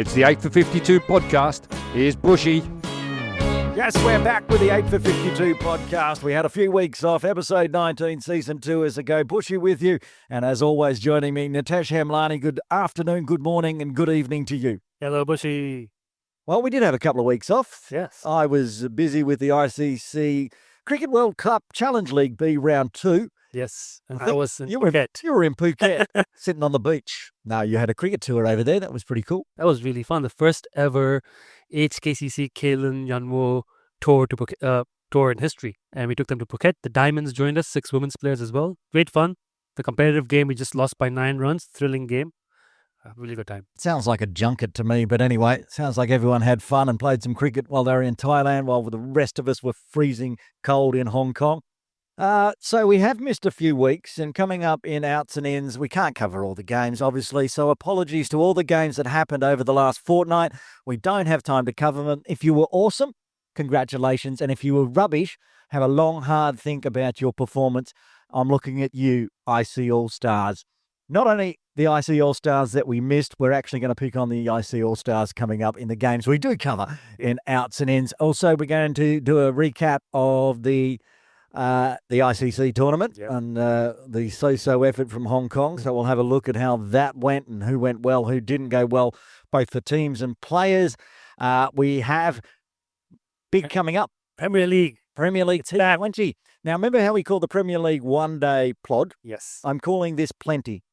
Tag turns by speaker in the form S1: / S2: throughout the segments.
S1: It's the 8 for 52 podcast. Here's Buschy.
S2: Yes, we're back with the 8 for 52 podcast. We had a few weeks off. Episode 19, Season 2 is ago. Buschy with you. And as always, joining me, Nitesh Hamlani. Good afternoon, good morning, and good evening to you.
S3: Hello, Buschy.
S2: Well, we did have a couple of weeks off.
S3: Yes.
S2: I was busy with the ICC Cricket World Cup Challenge League B Round 2.
S3: Yes. And I was in
S2: You
S3: Phuket.
S2: were in Phuket, sitting on the beach. No, you had a cricket tour over there. That was pretty cool.
S3: That was really fun. The first ever HKCC Kalen Yanwo tour to Phuket, tour in history. And we took them to Phuket. The Diamonds joined us, 6 women's players as well. Great fun. The competitive game, we just lost by 9 runs. Thrilling game. Really good time.
S2: Sounds like a junket to me, but anyway, sounds like everyone had fun and played some cricket while they were in Thailand, while the rest of us were freezing cold in Hong Kong. So we have missed a few weeks, and coming up in outs and ins, we can't cover all the games, obviously, so apologies to all the games that happened over the last fortnight. We don't have time to cover them. If you were awesome, congratulations, and if you were rubbish, have a long, hard think about your performance. I'm looking at you, IC All-Stars. Not only the IC All-Stars that we missed, we're actually going to pick on the IC All-Stars coming up in the games we do cover in outs and ins. Also, we're going to do a recap of the ICC tournament and the so-so effort from Hong Kong. So we'll have a look at how that went and who went well, who didn't go well, both for teams and players. We have big coming up.
S3: Premier League.
S2: Premier League T20. Now, remember how we call the Premier League one-day plod?
S3: Yes.
S2: I'm calling this Plenty.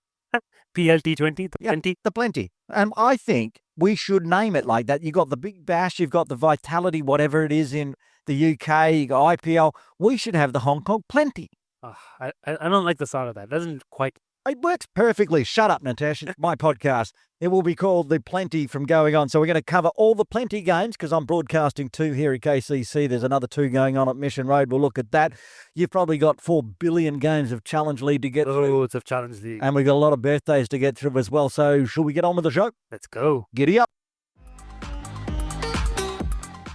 S3: PLENT20, the Plenty.
S2: The Plenty. And I think we should name it like that. You've got the Big Bash, you've got the Vitality, whatever it is in the UK, you got IPL. We should have the Hong Kong Plenty.
S3: I don't like the sound of that. It doesn't quite...
S2: It works perfectly. Shut up, Nitesh. It's my podcast. It will be called The Plenty from going on. So we're going to cover all the Plenty games because I'm broadcasting 2 here at KCC. There's another 2 going on at Mission Road. We'll look at that. You've probably got 4 billion games of Challenge League to get through.
S3: Loads of Challenge League.
S2: And we've got a lot of birthdays to get through as well. So shall we get on with the show?
S3: Let's go.
S2: Giddy up.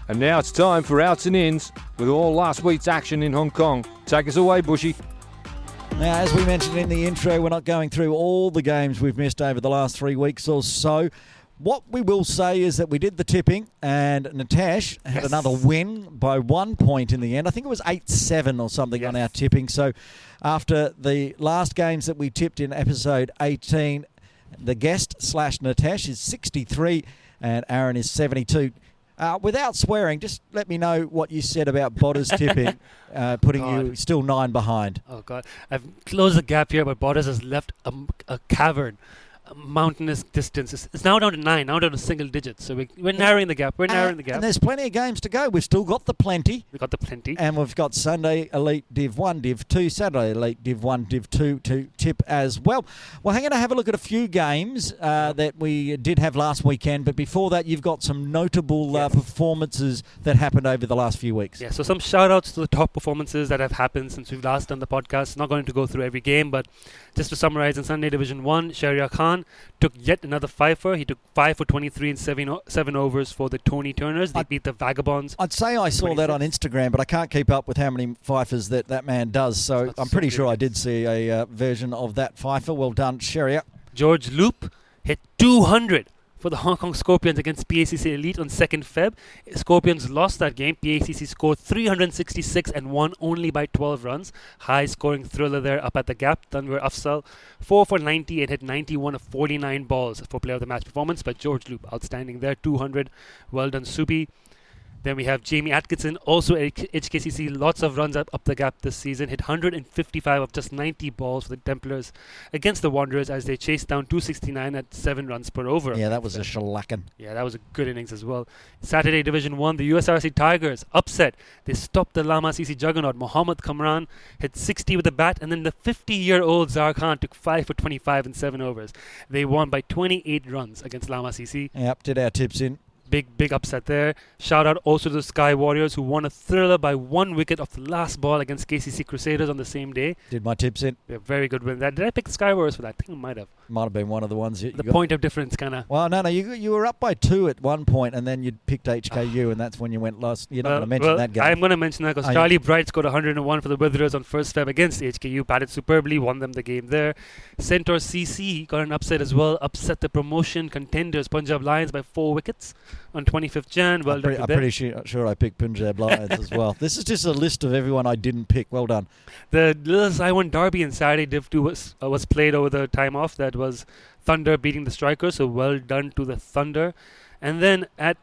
S1: And now it's time for outs and ins with all last week's action in Hong Kong. Take us away, Buschy.
S2: Now, as we mentioned in the intro, we're not going through all the games we've missed over the last 3 weeks or so. What we will say is that we did the tipping and Nitesh had another win by 1 point in the end. I think it was 8-7 or something on our tipping. So after the last games that we tipped in episode 18, the guest / Nitesh is 63 and Aaron is 72. Without swearing, just let me know what you said about Bottas tipping, putting you still 9 behind.
S3: Oh, God. I've closed the gap here, but Bottas has left a cavern, a mountainous distance. It's now down to 9, now down to single digits. So we're narrowing the gap.
S2: And there's plenty of games to go. We've still got the Plenty.
S3: We've got the Plenty.
S2: And we've got Sunday Elite Div 1, Div 2, Saturday Elite Div 1, Div 2 to tip as well. We're going to have a look at a few games that we did have last weekend. But before that, you've got some notable performances that happened over the last few weeks.
S3: Yeah, so some shout-outs to the top performances that have happened since we've last done the podcast. Not going to go through every game, but just to summarize, in Sunday Division 1, Shahryar Khan took yet another fifer. He took 5 for 23 and 7 overs for the Tony Turners. They beat the Vagabonds.
S2: I'd say I saw
S3: 26.
S2: that on Instagram, but I can't keep up with how many fifers that man does. So I'm pretty sure I did see a version of that fifer. Well done, Shahryar.
S3: George Loop hit 200 for the Hong Kong Scorpions against PACC Elite on 2nd Feb. Scorpions lost that game. PACC scored 366 and won only by 12 runs. High scoring thriller there up at the gap. Tanvir Afzal 4 for 90 and hit 91 of 49 balls for player of the match performance. But George Loop outstanding there, 200. Well done, Supi. Then we have Jamie Atkinson, also at HKCC, lots of runs up the gap this season, hit 155 of just 90 balls for the Templars against the Wanderers as they chased down 269 at 7 runs per over.
S2: Yeah, that was a shellacking.
S3: Yeah, that was a good innings as well. Saturday Division 1, the USRC Tigers upset. They stopped the Lama CC juggernaut. Mohammad Kamran hit 60 with the bat, and then the 50-year-old Zahar Khan took 5 for 25 and 7 overs. They won by 28 runs against Lama CC.
S2: Yep, did our tips in.
S3: Big upset there. Shout out also to the Sky Warriors, who won a thriller by 1 wicket off the last ball against KCC Crusaders on the same day.
S2: Did my tips in?
S3: Yeah, very good win. Did I pick the Sky Warriors for that? I think I might have.
S2: Might have been one of the ones you
S3: The
S2: got.
S3: point of difference, kind of.
S2: Well, no, you were up by 2 at one point, and then you picked HKU, and that's when you went lost. You're not going to mention that game.
S3: I'm going to mention that because Charlie Bright scored 101 for the Witherers on 1st Feb against HKU, batted superbly, won them the game there. Centaur CC got an upset as well, upset the promotion contenders Punjab Lions by 4 wickets on 25th Jan. Well done.
S2: I'm pretty sure I picked Punjab Lions as well. This is just a list of everyone I didn't pick. Well done.
S3: The Lil's I1 Derby in Saturday Div 2 was played over the time off. That was Thunder beating the Strikers, so well done to the Thunder. And then at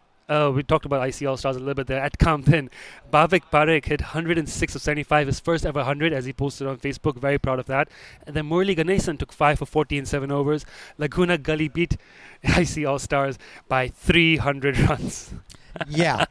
S3: we talked about IC All-Stars a little bit there. At Camden, Bhavik Parekh hit 106 of 75, his first ever 100, as he posted on Facebook. Very proud of that. And then Murli Ganesan took 5 for 40 in 7 overs. Laguna Gully beat IC All-Stars by 300 runs.
S2: Yeah.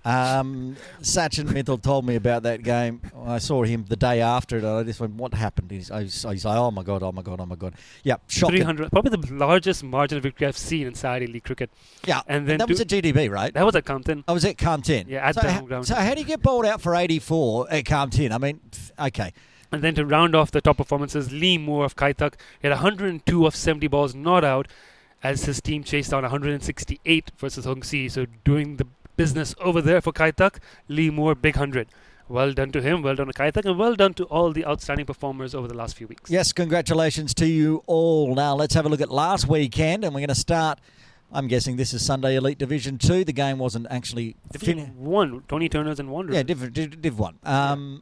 S2: Sachin Mittal told me about that game. I saw him the day after it, and I just went, what happened? He's like, oh my God. Yeah, shocking.
S3: 300, probably the largest margin of victory I've seen in Saudi League cricket.
S2: Yeah,
S3: and then
S2: that was at GDB, right?
S3: That was at Compton.
S2: I was at Compton.
S3: Yeah, at the home ground.
S2: So how do you get bowled out for 84 at Compton? I mean, okay.
S3: And then to round off the top performances, Lee Moore of Kaitak hit 102 of 70 balls not out, as his team chased down 168 versus Hung Si. So doing the business over there for Kaitak, Lee Moore, big 100. Well done to him, well done to Kaitak, and well done to all the outstanding performers over the last few weeks.
S2: Yes, congratulations to you all. Now let's have a look at last weekend, and we're going to start, I'm guessing this is Sunday Elite Division 2. The game wasn't actually...
S3: Division 1, Tony Turners and Wanderers.
S2: Yeah, Div 1.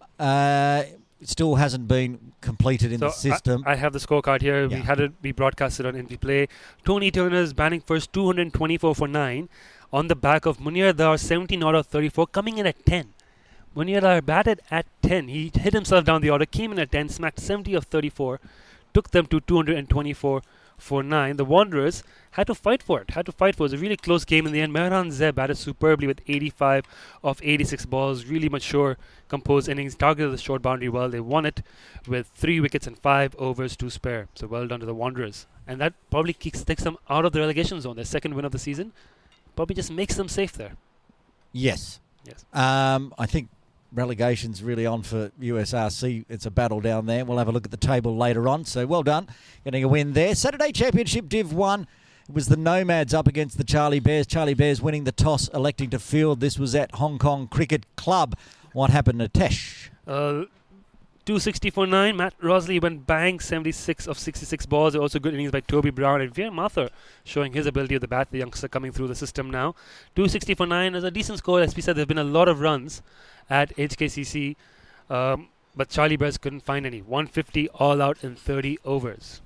S2: It still hasn't been completed in the system.
S3: I have the scorecard here. Yeah. We broadcasted on NP Play. Tony Turner's batting first, 224 for 9. On the back of Munir Dar, 17 out of 34, coming in at 10. Munir Dar batted at 10. He hit himself down the order, came in at 10, smacked 70 of 34, took them to 224 for 9. The Wanderers had to fight for it. It was a really close game in the end. Mehran Zeb batted superbly with 85 of 86 balls. Really mature, composed innings. Targeted the short boundary well. They won it with 3 wickets and 5 overs to spare. So well done to the Wanderers. And that probably takes them out of the relegation zone. Their second win of the season. Probably just makes them safe there.
S2: Yes. I think relegation's really on for USRC. It's a battle down there. We'll have a look at the table later on. So well done, getting a win there. Saturday Championship Div 1. It was the Nomads up against the Charlie Bears. Charlie Bears winning the toss, electing to field. This was at Hong Kong Cricket Club. What happened, Nitesh?
S3: 260 for 9. Matt Rosley went bang, 76 of 66 balls. Also good innings by Toby Brown and Veer Mathur, showing his ability with the bat. The youngster coming through the system now. 260 for 9 is a decent score. As we said, there have been a lot of runs at HKCC, but Charlie Bears couldn't find any. 150 all out in 30 overs.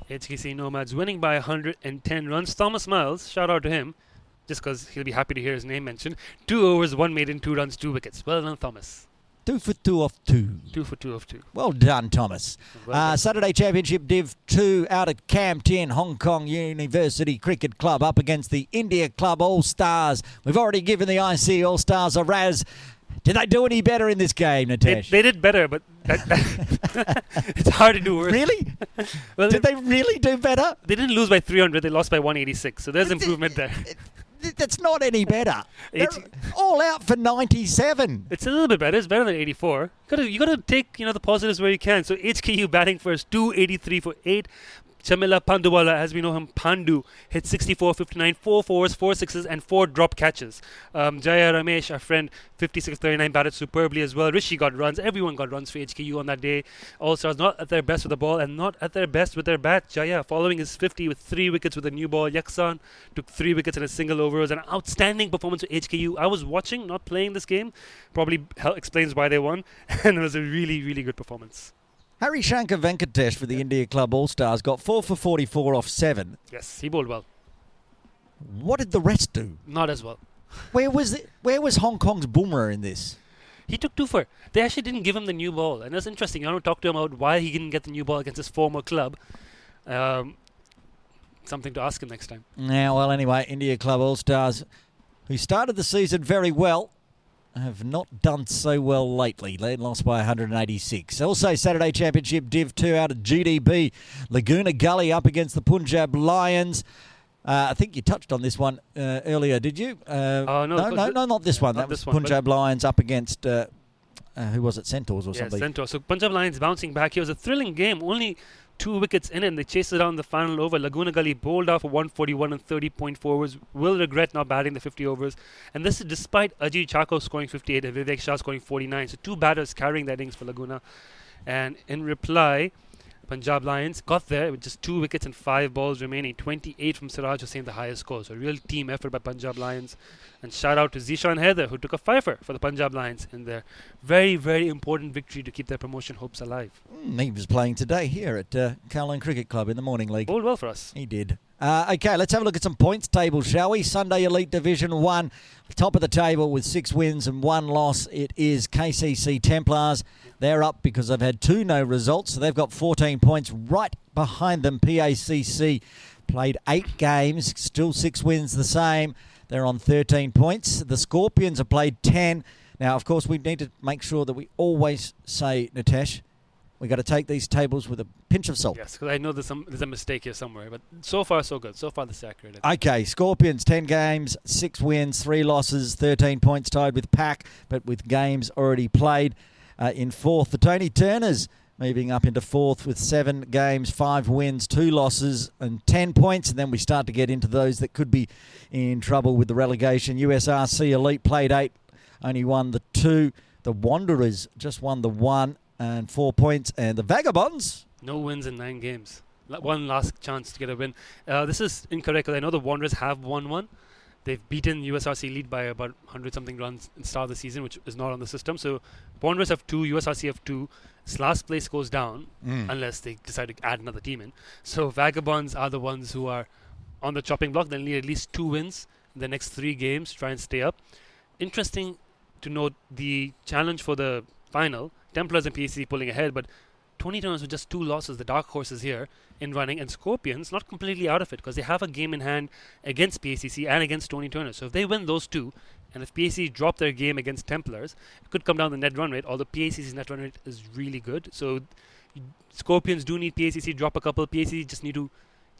S3: HKC Nomads winning by 110 runs. Thomas Miles, shout out to him, just because he'll be happy to hear his name mentioned. 2 overs, 1 maiden, 2 runs, 2 wickets. Well done, Thomas.
S2: 2 for 2 off 2.
S3: 2 for 2 off 2.
S2: Well done, Thomas.
S3: Well done.
S2: Saturday Championship Div 2 out at Camp 10, Hong Kong University Cricket Club up against the India Club All-Stars. We've already given the IC All-Stars a razz. Did they do any better in this game, Nitesh?
S3: They did better, but it's hard to do worse.
S2: Really?
S3: Well,
S2: did they really do better?
S3: They didn't lose by 300. They lost by 186. So there's improvement there.
S2: That's not any better. They're all out for 97.
S3: It's a little bit better. It's better than 84. You got to take the positives where you can. So HKU batting first, 283 for 8. Chamila Panduwala, as we know him, Pandu, hit 64, 59, 4 fours, 4 sixes, and 4 drop catches. Jaya Ramesh, our friend, 56, 39, batted superbly as well. Rishi got runs. Everyone got runs for HKU on that day. All-Stars not at their best with the ball and not at their best with their bat. Jaya following his 50 with 3 wickets with a new ball. Yaksan took 3 wickets in a single over. It was an outstanding performance for HKU. I was watching, not playing this game. Probably explains why they won. And it was a really, really good performance.
S2: Harry Shankar Venkatesh for the India Club All-Stars got 4 for 44 off 7.
S3: Yes, he bowled well.
S2: What did the rest do?
S3: Not as well.
S2: Where was Hong Kong's Bumrah in this?
S3: He took 2 for. They actually didn't give him the new ball. And that's interesting. I want to talk to him about why he didn't get the new ball against his former club. Something to ask him next time.
S2: Now, well, anyway, India Club All-Stars, who started the season very well, have not done so well lately. They lost by 186. Also, Saturday Championship Div 2 out at GDB. Laguna Gully up against the Punjab Lions. I think you touched on this one earlier, did you?
S3: No,
S2: not this one.
S3: Not
S2: That was
S3: this one,
S2: Punjab Lions up against, who was it, Centaurs or something?
S3: Yeah, Centaurs. So Punjab Lions bouncing back. It was a thrilling game. Only 2 wickets in and they chased it down the final over. Laguna Gully bowled out for 141 and 30.4 overs. Will regret not batting the 50 overs. And this is despite Ajit Chako scoring 58 and Vivek Shah scoring 49. So 2 batters carrying the innings for Laguna. And in reply, Punjab Lions got there with just 2 wickets and 5 balls remaining. 28 from Siraj Hussain, the highest score. So a real team effort by Punjab Lions. And shout out to Zishan Haider, who took a fifer for the Punjab Lions in their very, very important victory to keep their promotion hopes alive.
S2: He was playing today here at Kowloon Cricket Club in the morning league.
S3: Bowled well for us.
S2: He did. Okay, let's have a look at some points tables, shall we? Sunday Elite Division 1, top of the table with 6 wins and 1 loss. It is KCC Templars. They're up because they've had 2 no results, so they've got 14 points. Right behind them, PACC played 8 games, still 6 wins the same. They're on 13 points. The Scorpions have played 10. Now, of course, we need to make sure that we always say, Nitesh, we got to take these tables with a pinch of salt.
S3: Yes, because I know there's a mistake here somewhere, but so far so good. So far this is accurate.
S2: Okay, Scorpions 10 games, 6 wins, 3 losses, 13 points tied with Pack, but with games already played. In 4th, the Tony Turners moving up into 4th with 7 games, 5 wins, 2 losses and 10 points. And then we start to get into those that could be in trouble with the relegation. USRC Elite played 8, only won the 2. The Wanderers just won the 1 and 4 points. And the Vagabonds,
S3: no wins in 9 games. One last chance to get a win. This is incorrect because I know the Wanderers have won 1. They've beaten USRC Elite by about 100-something runs in the start of the season, which is not on the system. So Wanderers have 2, USRC have 2. This last place goes down unless they decide to add another team in. So Vagabonds are the ones who are on the chopping block. They'll need at least 2 wins in the next 3 games to try and stay up. Interesting to note the challenge for the final. Templars and PAC pulling ahead, but 20 Turners with just 2 losses, the dark horses here in running, and Scorpions not completely out of it because they have a game in hand against PACC and against Tony Turner. So if they win those 2, and if PAC drop their game against Templars, it could come down the net run rate, although PACC's net run rate is really good. So Scorpions do need PACC drop a couple. PAC just need to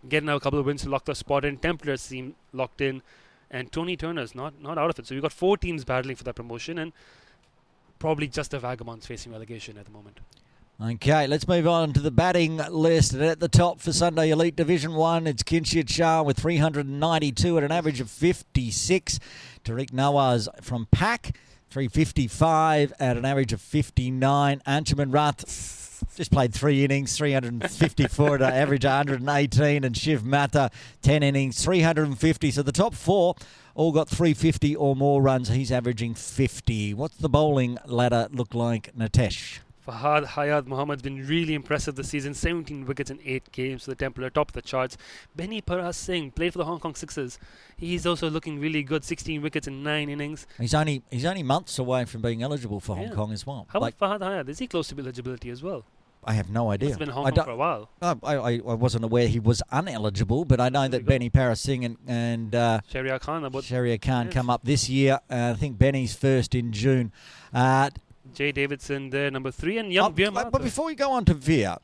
S3: get now a couple of wins to lock the spot in. Templars seem locked in, and Tony Turner's not out of it. So we've got 4 teams battling for that promotion, and probably just the Vagabonds facing relegation at the moment.
S2: Okay, let's move on to the batting list. And at the top for Sunday Elite Division 1, it's Kinshid Shah with 392 at an average of 56. Tariq Nawaz from Pack, 355 at an average of 59. Anshuman Rath just played 3 innings, 354 at an average of 118. And Shiv Mata, 10 innings, 350. So the top 4 all got 350 or more runs. He's averaging 50. What's the bowling ladder look like, Nitesh?
S3: Fahad Hayat Mohammad's been really impressive this season. 17 wickets in 8 games for the Templar, top of the charts. Benny Paras Singh played for the Hong Kong Sixers. He's also looking really good. 16 wickets in 9 innings.
S2: He's only months away from being eligible for Hong Kong as well.
S3: How about Fahad Hayat? Is he close to eligibility as well?
S2: I have no idea.
S3: He's been in Hong Kong for a while.
S2: I wasn't aware he was uneligible, but I know that Benny Paras Singh and Shahriar Khan come up this year. I think Benny's first in June.
S3: Jay Davidson there, number 3, and young Veer Mathur.
S2: But before we go on to Veer,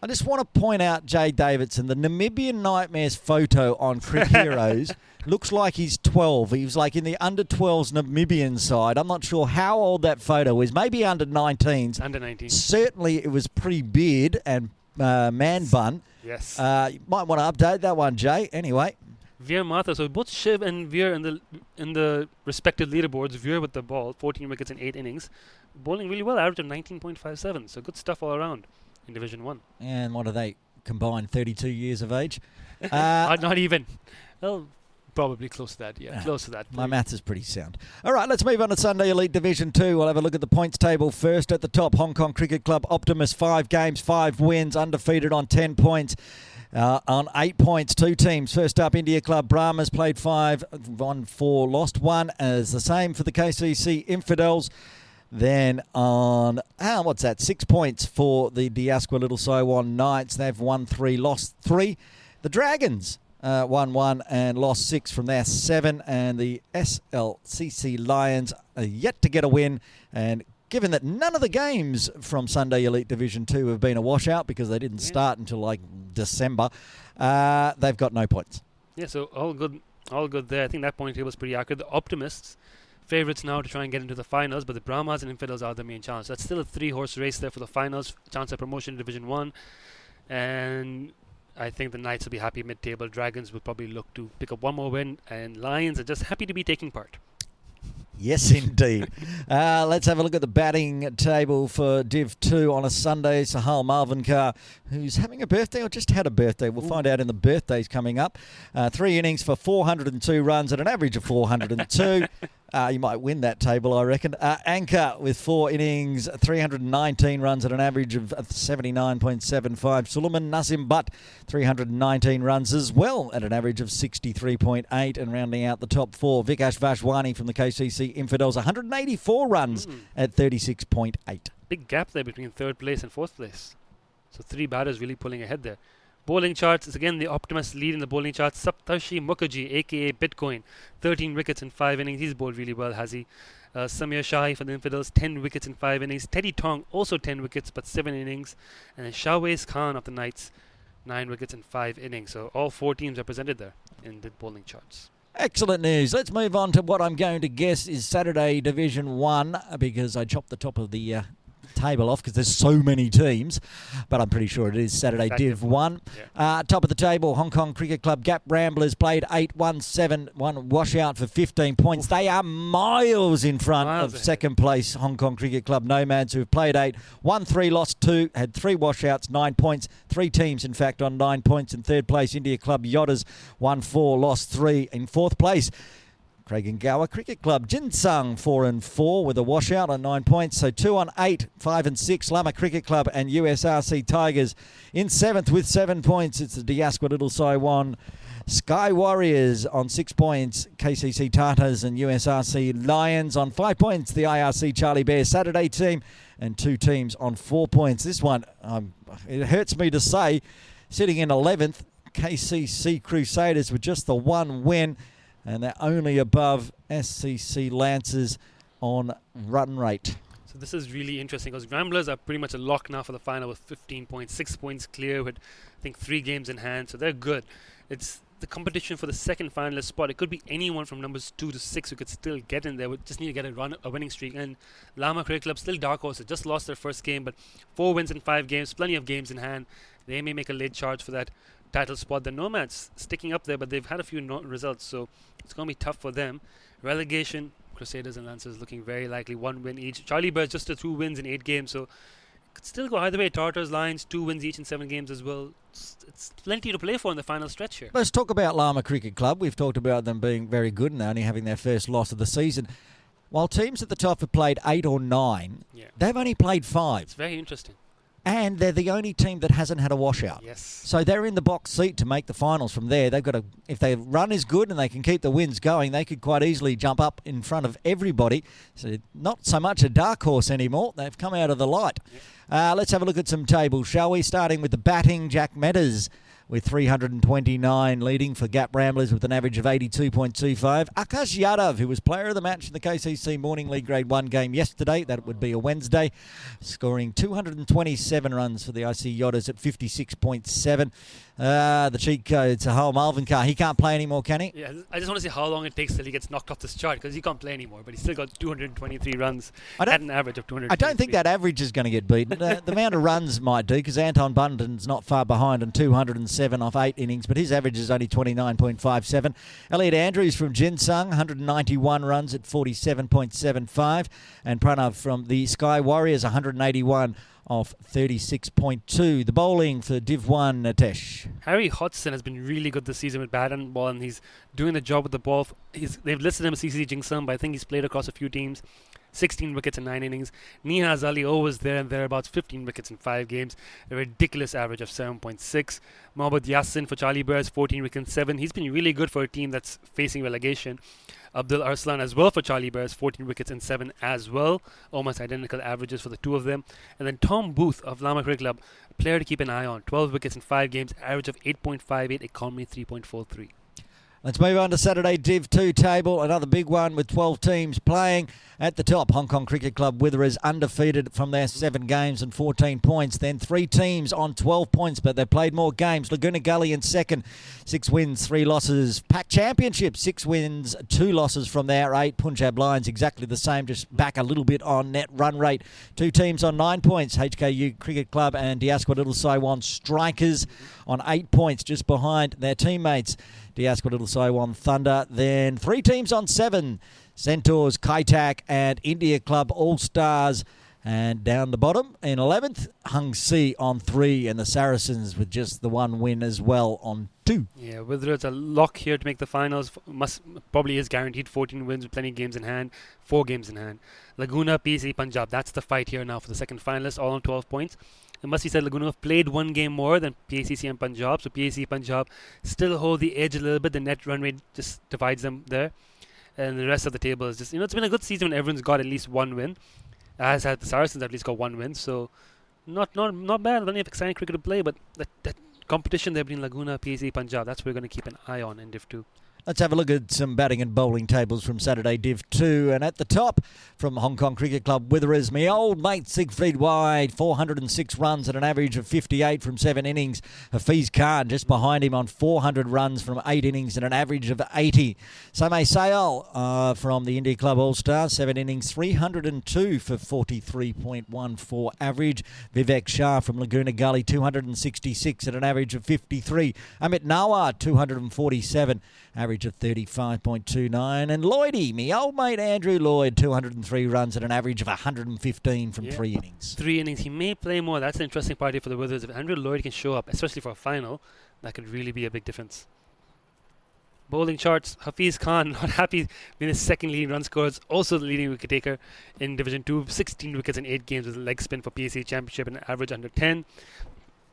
S2: I just want to point out Jay Davidson, the Namibian Nightmares photo on Crick Heroes. Looks like he's 12. He was like in the under-12s Namibian side. I'm not sure how old that photo is. Maybe under-19s.
S3: Under-19.
S2: Certainly it was pretty beard and man bun.
S3: Yes.
S2: You might want to update that one, Jay. Anyway.
S3: Veer Mathur. So both Shiv and Veer in the respective leaderboards. Veer with the ball, 14 wickets in 8 innings. Bowling really well, average of 19.57. So good stuff all around in Division 1.
S2: And what are they combined? 32 years of age?
S3: Not even. Well, probably close to that, yeah. Close to that.
S2: My maths is pretty sound. All right, let's move on to Sunday Elite Division 2. We'll have a look at the points table first. At the top, Hong Kong Cricket Club Optimus, 5 games, 5 wins, undefeated on 10 points. On 8 points, 2 teams. First up, India Club Brahmas played 5, won 4, lost 1. As the same for the KCC Infidels. Then on, 6 points for the Diasqua Little Saiwan Knights. They've won 3, lost 3. The Dragons won 1 and lost 6 from their 7. And the SLCC Lions are yet to get a win. And given that none of the games from Sunday Elite Division 2 have been a washout because they didn't start until like December, they've got no points.
S3: Yeah, so all good there. I think that point table was pretty accurate. The optimists, favourites now to try and get into the finals, but the Brahmas and Infidels are the main challenge. That's still a 3-horse race there for the finals, chance of promotion in Division 1. And I think the Knights will be happy mid-table. Dragons will probably look to pick up one more win, and Lions are just happy to be taking part.
S2: Yes, indeed. Let's have a look at the batting table for Div 2 on a Sunday. Sahal Malvinkar, who's having a birthday or just had a birthday. We'll find out in the birthdays coming up. 3 innings for 402 runs at an average of 402. You might win that table, I reckon. Anchor with 4 innings, 319 runs at an average of 79.75. Suleiman Nazim Butt, 319 runs as well at an average of 63.8. And rounding out the top 4, Vikash Vashwani from the KCC Infidels, 184 runs at 36.8.
S3: Big gap there between 3rd place and 4th place. So 3 batters really pulling ahead there. Bowling charts is again the optimist lead in the bowling charts. Saptarshi Mukherjee, aka Bitcoin, 13 wickets in 5 innings. He's bowled really well, has he? Samir Shahi for the Infidels, 10 wickets in 5 innings. Teddy Tong, also 10 wickets but 7 innings. And then Shahwez Khan of the Knights, 9 wickets in 5 innings. So all 4 teams represented there in the bowling charts.
S2: Excellent news. Let's move on to what I'm going to guess is Saturday Division 1, because I chopped the top of the table off because there's so many teams, but I'm pretty sure it is Saturday Div 1.
S3: Yeah.
S2: Top of the table, Hong Kong Cricket Club Gap Ramblers played 8-1-7, one washout for 15 points. They are miles in front of second place Hong Kong Cricket Club Nomads, who've played 8, won 3, lost 2, had 3 washouts, 9 points. 3 teams, in fact, on 9 points. In third place, India Club Yodders, won 4, lost 3. In fourth place, Craig and Gower Cricket Club, Jinsung 4-4 with a washout on 9 points. So 2 on 8, 5 and 6. Lama Cricket Club and USRC Tigers in 7th with 7 points. It's the Diasqua Little Saiwan Sky Warriors on 6 points. KCC Tartars and USRC Lions on 5 points. The IRC Charlie Bear Saturday team and 2 teams on 4 points. This one, it hurts me to say, sitting in 11th, KCC Crusaders with just the 1 win. And they're only above SCC Lancers on run rate.
S3: So this is really interesting because Ramblers are pretty much a lock now for the final with 15 points, 6 points clear with, I think, 3 games in hand. So they're good. It's the competition for the second finalist spot. It could be anyone from numbers 2 to 6 who could still get in there. We just need to get a winning streak. And Lama Cricket Club, still dark horse. They just lost their first game, but 4 wins in 5 games, plenty of games in hand. They may make a late charge for that title spot. The Nomads sticking up there, but they've had a few results, so it's going to be tough for them. Relegation, Crusaders and Lancers looking very likely 1 win each. Charlie Birds just 2 wins in 8 games, so it could still go either way. Tartars, Lions, 2 wins each in 7 games as well. It's plenty to play for in the final stretch here.
S2: Let's talk about Lama Cricket Club. We've talked about them being very good and only having their first loss of the season. While teams at the top have played 8 or 9, they've only played 5.
S3: It's very interesting.
S2: And they're the only team that hasn't had a washout.
S3: Yes.
S2: So they're in the box seat to make the finals from there. They've got to, if their run is good and they can keep the wins going, they could quite easily jump up in front of everybody. So not so much a dark horse anymore. They've come out of the light. Yep. Let's have a look at some tables, shall we? Starting with the batting, Jack Meadows with 329 leading for Gap Ramblers with an average of 82.25. Akash Yadav, who was player of the match in the KCC Morning League Grade 1 game yesterday, that would be a Wednesday, scoring 227 runs for the IC Yodders at 56.7. The cheat code, Sahal Malvinkar, he can't play anymore, can he?
S3: Yeah, I just want to see how long it takes till he gets knocked off this chart, because he can't play anymore, but he's still got 223 runs at an average of 200.
S2: I don't think that average is going to get beaten. The amount of runs might do, because Anton Bunton's not far behind on 207 off 8 innings, but his average is only 29.57. Elliot Andrews from Jinsung, 191 runs at 47.75. And Pranav from the Sky Warriors, 181 off 36.2. The bowling for Div 1, Nitesh.
S3: Harry Hodgson has been really good this season with bat and ball, and he's doing the job with the ball. They've listed him as CCC Jinsung, but I think he's played across a few teams. 16 wickets in 9 innings. Nihaz Ali always there and thereabouts, 15 wickets in 5 games. A ridiculous average of 7.6. Mohammad Yassin for Charlie Bears, 14 wickets in 7. He's been really good for a team that's facing relegation. Abdul Arslan as well for Charlie Bears, 14 wickets in 7 as well. Almost identical averages for the two of them. And then Tom Booth of Lama Cricket Club, a player to keep an eye on. 12 wickets in 5 games, average of 8.58, economy 3.43.
S2: Let's move on to Saturday Div 2 table. Another big one with 12 teams playing. At the top, Hong Kong Cricket Club Witherers undefeated from their 7 games and 14 points. Then 3 teams on 12 points, but they played more games. Laguna Gully in second, 6 wins, 3 losses. Pack Championship, 6 wins, 2 losses from their 8. Punjab Lions exactly the same, just back a little bit on net run rate. 2 teams on 9 points, HKU Cricket Club and Diasqua Little Saiwan Strikers on 8 points, just behind their teammates. Diasqua Little Saiwan Thunder. Then 3 teams on 7. Centaurs, Kaitak and India Club All-Stars. And down the bottom in 11th, Hung Si on 3 and the Saracens with just the 1 win as well on 2.
S3: Yeah, Witherers a lock here to make the finals. Probably is guaranteed 14 wins with plenty of games in hand. 4 games in hand. Laguna, PSC, Punjab. That's the fight here now for the second finalist, all on 12 points. It must be said Laguna have played 1 game more than PACC and Punjab. So PAC Punjab still hold the edge a little bit. The net run rate just divides them there. And the rest of the table is just, it's been a good season when everyone's got at least 1 win. As had the Saracens at least got 1 win. So not bad. Plenty of exciting cricket to play. But that competition there between Laguna, PAC, Punjab, that's what we're going to keep an eye on in Div 2.
S2: Let's have a look at some batting and bowling tables from Saturday Div 2. And at the top, from Hong Kong Cricket Club Witherers, me old mate Siegfried Wide, 406 runs at an average of 58 from 7 innings. Hafiz Khan just behind him on 400 runs from 8 innings and an average of 80. Samay Sayal from the India Club All-Stars, 7 innings, 302 for 43.14 average. Vivek Shah from Laguna Gully, 266 at an average of 53. Amit Nawar, 247. Average of 35.29. And Lloydie, me old mate Andrew Lloyd, 203 runs at an average of 115 from 3 innings.
S3: 3 innings. He may play more. That's the interesting part here for the Wizards. If Andrew Lloyd can show up, especially for a final, that could really be a big difference. Bowling charts, Hafiz Khan, not happy being his second leading run scorers, also the leading wicket taker in Division 2. 16 wickets in 8 games with a leg spin for PSC Championship and an average under 10.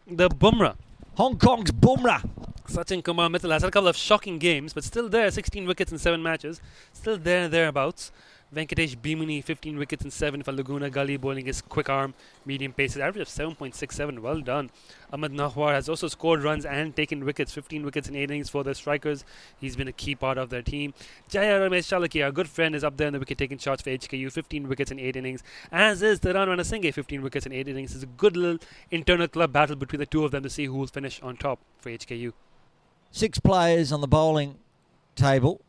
S3: The Bumrah.
S2: Hong Kong's Bumrah.
S3: Sachin Kumar Mittal has had a couple of shocking games, but still there, 16 wickets in 7 matches. Still thereabouts. Venkatesh Bhimani, 15 wickets in 7 for Laguna Gully, bowling his quick arm, medium pace, average of 7.67. Well done. Ahmed Nahwar has also scored runs and taken wickets, 15 wickets in 8 innings for the Strikers. He's been a key part of their team. Jaya Ramesh Chalaki, our good friend, is up there in the wicket-taking charts for HKU, 15 wickets in 8 innings. As is Taran Ranasinghe, 15 wickets in 8 innings. It's a good little internal club battle between the two of them to see who will finish on top for HKU.
S2: 6 players on the bowling table,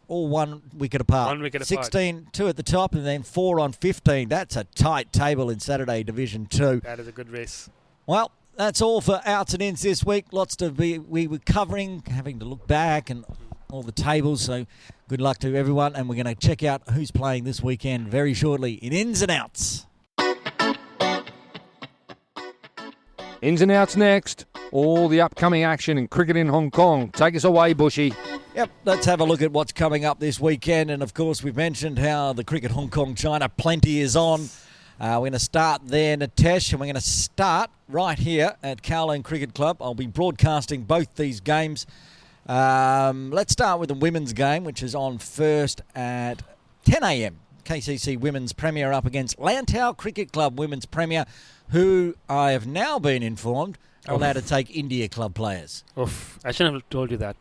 S2: all 1 wicket apart.
S3: 1 wicket apart.
S2: 16, 2 at the top, and then 4 on 15. That's a tight table in Saturday Division 2.
S3: That is a good race.
S2: Well, that's all for outs and ins this week. Lots to be we were covering, having to look back and all the tables. So good luck to everyone, and we're going to check out who's playing this weekend very shortly in Ins and Outs.
S1: Ins and outs next. All the upcoming action in cricket in Hong Kong. Take us away, Buschy.
S2: Yep, let's have a look at what's coming up this weekend. And, of course, we've mentioned how the Cricket Hong Kong China Plenty is on. We're going to start there, Nitesh, and we're going to start right here at Kowloon Cricket Club. I'll be broadcasting both these games. Let's start with the women's game, which is on first at 10 a.m. KCC Women's Premier up against Lantau Cricket Club Women's Premier, who I have now been informed are allowed to take India Club players.
S3: Oof. I shouldn't have told you that.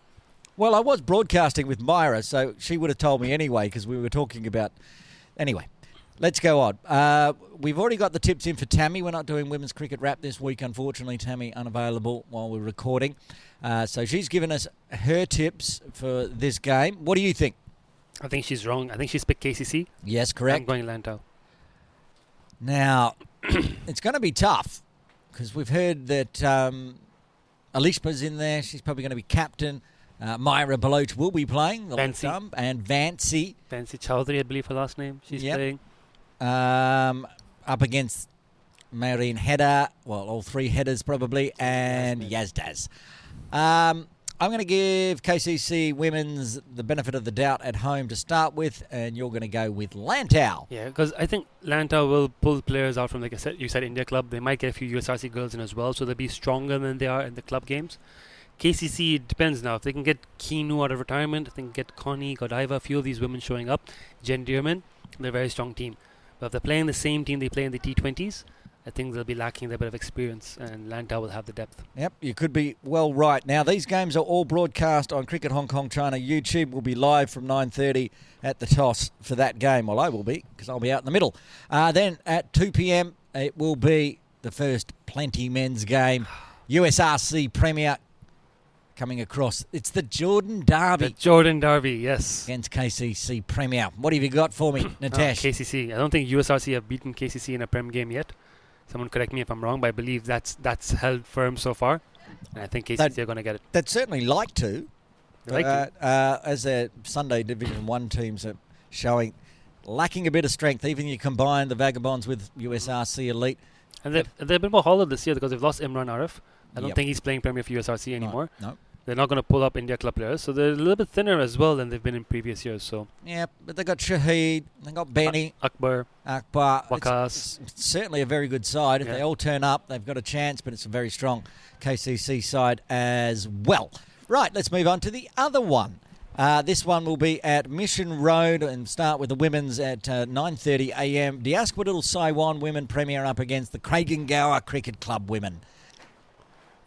S2: Well, I was broadcasting with Myra, so she would have told me anyway because we were talking about... Anyway, let's go on. We've already got the tips in for Tammy. We're not doing Women's Cricket Wrap this week, unfortunately. Tammy unavailable while we're recording. So she's given us her tips for this game. What do you think?
S3: I think she's wrong. I think she's picked KCC.
S2: Yes, correct.
S3: I'm going Lantau.
S2: Now, it's going to be tough because we've heard that Alishma's in there. She's probably going to be captain. Myra Baloch will be playing.
S3: Fancy.
S2: And Vancy.
S3: Fancy Chowdhury, I believe her last name. She's playing.
S2: Up against Maureen Hedda. Well, all 3 headers probably. And Yazdaz. I'm going to give KCC Women's the benefit of the doubt at home to start with, and you're going to go with Lantau.
S3: Yeah, because I think Lantau will pull players out from, like I said, you said India Club. They might get a few USRC girls in as well, so they'll be stronger than they are in the club games. KCC, it depends now. If they can get Kinu out of retirement, if they can get Connie, Godiva, a few of these women showing up, Jen Dearman, they're a very strong team. But if they're playing the same team they play in the T20s, I think they'll be lacking a bit of experience, and Lantau will have the depth.
S2: Yep, you could be well right. Now, these games are all broadcast on Cricket Hong Kong China. YouTube will be live from 9:30 at the toss for that game. Well, I will be, because I'll be out in the middle. Then at 2 p.m, it will be the first Plenty men's game. USRC Premier coming across. It's the Jordan Derby.
S3: The Jordan Derby, yes.
S2: Against KCC Premier. What have you got for me, Nitesh?
S3: KCC. I don't think USRC have beaten KCC in a Prem game yet. Someone correct me if I'm wrong, but I believe that's held firm so far. And I think KCC are going to get it.
S2: They'd certainly like to.
S3: As
S2: their Sunday Division 1 teams are showing, lacking a bit of strength. Even you combine the Vagabonds with USRC Elite.
S3: And they've been more hollow this year because they've lost Imran Arif. I don't think he's playing Premier for USRC anymore.
S2: No.
S3: They're not going to pull up India club players, so they're a little bit thinner as well than they've been in previous years. So
S2: yeah, but they got Shahid, they got Benny,
S3: Akbar,
S2: Waqas. It's certainly a very good side. If they all turn up, they've got a chance. But it's a very strong KCC side as well. Right, let's move on to the other one. This one will be at Mission Road and start with the women's at 9:30 a.m. Diaspora Little Saiwan Women Premier up against the Craigengower Cricket Club Women.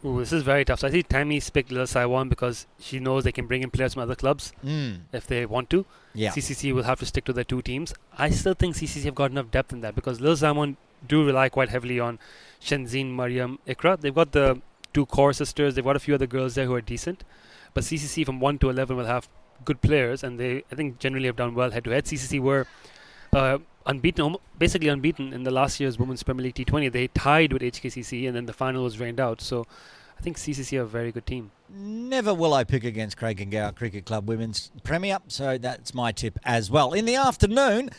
S3: Ooh, this is very tough. So I see Tammy's picked Lil Saiwan because she knows they can bring in players from other clubs if they want to.
S2: Yeah.
S3: CCC will have to stick to their two teams. I still think CCC have got enough depth in that because Lil Saiwan do rely quite heavily on Shenzin, Mariam, Ikra. They've got the two core sisters. They've got a few other girls there who are decent. But CCC from 1 to 11 will have good players, and they, I think, generally have done well head-to-head. CCC were basically unbeaten in the last year's Women's Premier League T20. They tied with HKCC, and then the final was rained out. So I think CCC are a very good team.
S2: Never will I pick against Craigengower Cricket Club Women's Premier, so that's my tip as well. In the afternoon,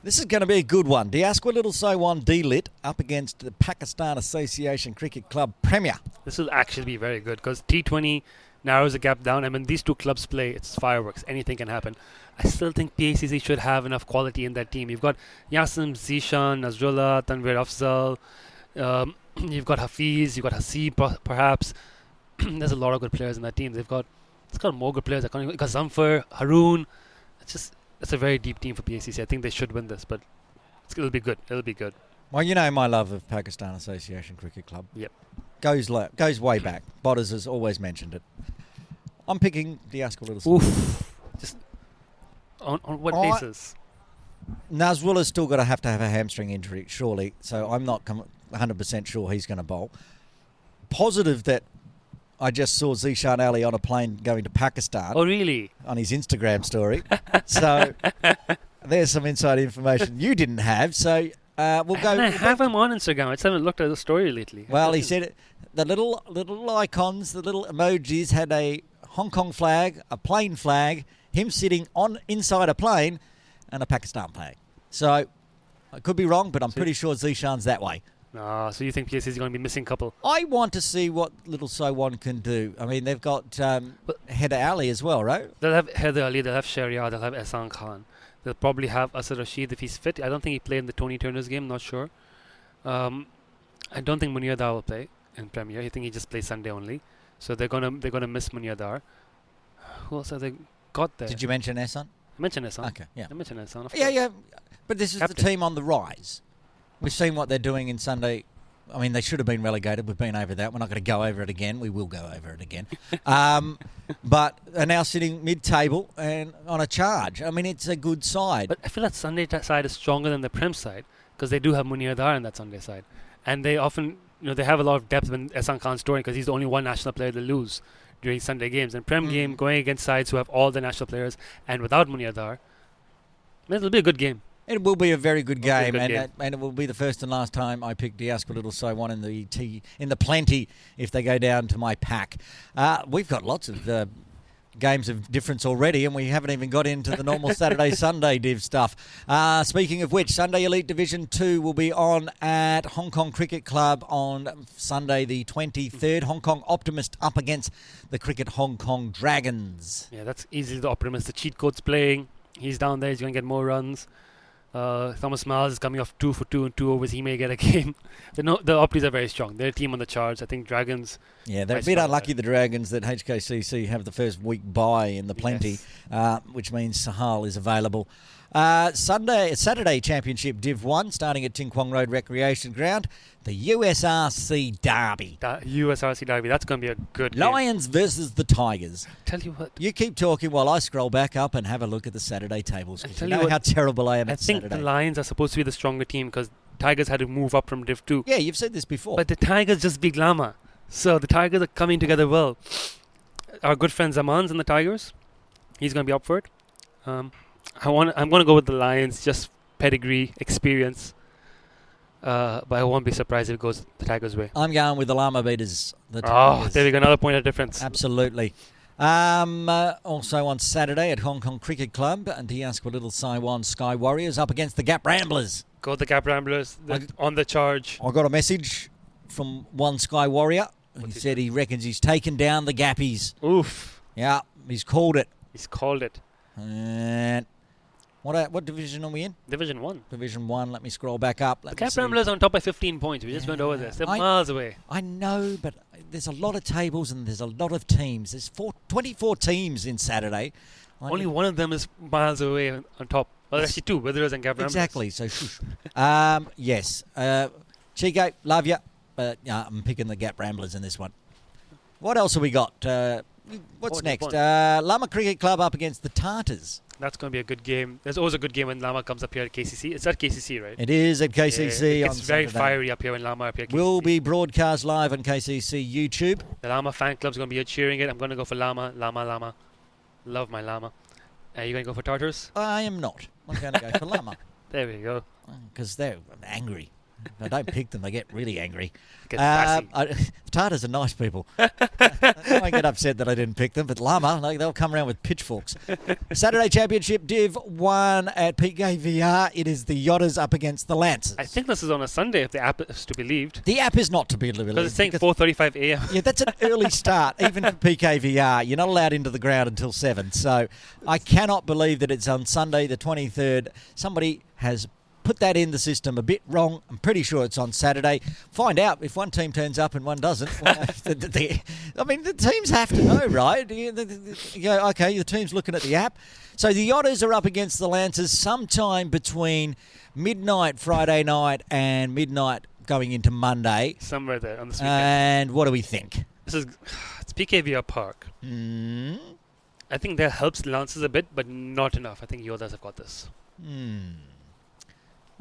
S2: this is going to be a good one. Diaspora Little Saiwan D-Lit up against the Pakistan Association Cricket Club Premier.
S3: This will actually be very good because T20 narrows the gap down. I mean, these two clubs play, it's fireworks. Anything can happen. I still think PACC should have enough quality in that team. You've got Yasim, Zishan, Nazrullah, Tanvir Afzal. You've got Hafiz, you've got Hasib, perhaps. There's a lot of good players in that team. It's got more good players. You've got Zamfar, Haroon. It's a very deep team for PACC. I think they should win this, but it'll be good. It'll be good.
S2: Well, you know my love of Pakistan Association Cricket Club.
S3: Yep.
S2: Goes way back. Bodders has always mentioned it. I'm picking Diaspora Little Saiwan.
S3: Oof. Just on what basis?
S2: Nazrullah's still got to have a hamstring injury, surely. So I'm not 100% sure he's going to bowl. Positive that I just saw Zishan Ali on a plane going to Pakistan.
S3: Oh, really?
S2: On his Instagram story. So there's some inside information you didn't have. So we'll go.
S3: And I have him on Instagram. I just haven't looked at the story lately.
S2: Well, he said the little icons, the little emojis had a Hong Kong flag, a plane flag, him sitting inside a plane, and a Pakistan flag. So I could be wrong, but I'm pretty sure Zishan's that way.
S3: So you think PSC is going to be missing a couple?
S2: I want to see what Little Saiwan can do. I mean, they've got Heather Ali as well, right?
S3: They'll have Heather Ali, they'll have Sharia, they'll have Ehsan Khan. They'll probably have Asad Rashid if he's fit. I don't think he played in the Tony Turner's game, not sure. I don't think Munir Dar will play in Premier. I think he just plays Sunday only. So they're gonna miss Munir Dar. Who else have they got there?
S2: Did you mention Ehsan?
S3: I mentioned Ehsan.
S2: Okay, yeah.
S3: I mentioned Ehsan. Of course.
S2: Yeah. But this is
S3: Captain.
S2: the team on the rise. We've seen what they're doing in Sunday. I mean, they should have been relegated. We've been over that. We're not going to go over it again. We will go over it again. But are now sitting mid-table and on a charge. I mean, it's a good side.
S3: But I feel that Sunday side is stronger than the Prem side because they do have Munir Dar in that Sunday side. And they often, they have a lot of depth when Ehsan Khan's touring because he's the only one national player they lose during Sunday games. And Prem game going against sides who have all the national players and without Munir Dar, it'll be a good game.
S2: It will be a very good game, and it will be the first and last time I pick Diaspora Little Saiwan in the Plenty if they go down to my pack. We've got lots of games of difference already, and we haven't even got into the normal Saturday-Sunday div stuff. Speaking of which, Sunday Elite Division 2 will be on at Hong Kong Cricket Club on Sunday the 23rd. Hong Kong Optimist up against the Cricket Hong Kong Dragons.
S3: Yeah, that's easily the Optimist. The cheat code's playing. He's down there. He's going to get more runs. Thomas Miles is coming off 2 for 2 and 2 overs. He may get a game. The Opties are very strong. They're a team on the charts. I think Dragons.
S2: Yeah, they're a bit unlucky, the Dragons, that HKCC have the first week bye in the Plenty, which means Sahal is available. Saturday Championship Div 1 starting at Ting Kwong Road Recreation Ground. The USRC Derby.
S3: USRC Derby. That's going to be a good game.
S2: Lions versus the Tigers.
S3: Tell you what.
S2: You keep talking while I scroll back up and have a look at the Saturday tables. You
S3: tell
S2: know
S3: you what,
S2: how terrible I am
S3: I
S2: at
S3: think
S2: Saturday.
S3: the Lions are supposed to be the stronger team because Tigers had to move up from Div 2.
S2: Yeah, you've said this before.
S3: But the Tigers just beat Lama. So the Tigers are coming together well. Our good friend Zaman's in the Tigers. He's going to be up for it. I'm going to go with the Lions, just pedigree, experience. But I won't be surprised if it goes the Tigers' way.
S2: I'm going with the Llama beaters. The
S3: Oh,
S2: Tigers.
S3: there we go. Another point of difference.
S2: Absolutely. Also on Saturday at Hong Kong Cricket Club, and the Asqua Little Saiwan Sky Warriors up against the Gap Ramblers.
S3: Go the Gap Ramblers on the charge.
S2: I got a message from one Sky Warrior. He said he reckons he's taken down the Gappies.
S3: Oof.
S2: Yeah, he's called it.
S3: He's called it.
S2: And what division are we in?
S3: Division 1.
S2: Division 1. Let me scroll back up.
S3: The Gap Ramblers are on top by 15 points. We just went over this. They're miles away.
S2: I know, but there's a lot of tables and there's a lot of teams. There's 24 teams in Saturday.
S3: Only one of them is miles away on top. Well, actually two, Witherers and Gap Ramblers.
S2: Exactly. So, shush. Yes. Chico, love you, but I'm picking the Gap Ramblers in this one. What else have we got? What's next? Lama Cricket Club up against the Tartars.
S3: That's going to be a good game. There's always a good game when Lama comes up here at KCC. It's at KCC, right?
S2: It is at KCC on
S3: It's very
S2: Saturday.
S3: fiery up here when Lama up here at KCC.
S2: Will be broadcast live on KCC YouTube.
S3: The Lama fan club's going to be here cheering it. I'm going to go for Lama. Love my Lama. Are you going to go for Tartars?
S2: I am not. I'm going to go for Lama.
S3: There we go.
S2: Because they're angry. If I don't pick them, they get really angry.
S3: Get sassy.
S2: Tartars are nice people. I won't get upset that I didn't pick them, but Lama, they'll come around with pitchforks. Saturday Championship Div 1 at PKVR. It is the Yotters up against the Lancers.
S3: I think this is on a Sunday if the app is to be believed.
S2: The app is not to be believed.
S3: Because it's saying 4:35 a.m.
S2: Yeah, that's an early start, even for PKVR. You're not allowed into the ground until 7. So I cannot believe that it's on Sunday the 23rd. Somebody has put that in the system a bit wrong. I'm pretty sure it's on Saturday. Find out if one team turns up and one doesn't. I mean, the teams have to know, right? You go, okay, the team's looking at the app. So the Yotters are up against the Lancers sometime between midnight Friday night and midnight going into Monday.
S3: Somewhere there on this weekend.
S2: And what do we think?
S3: It's PKVR Park. I think that helps the Lancers a bit, but not enough. I think Yodas have got this.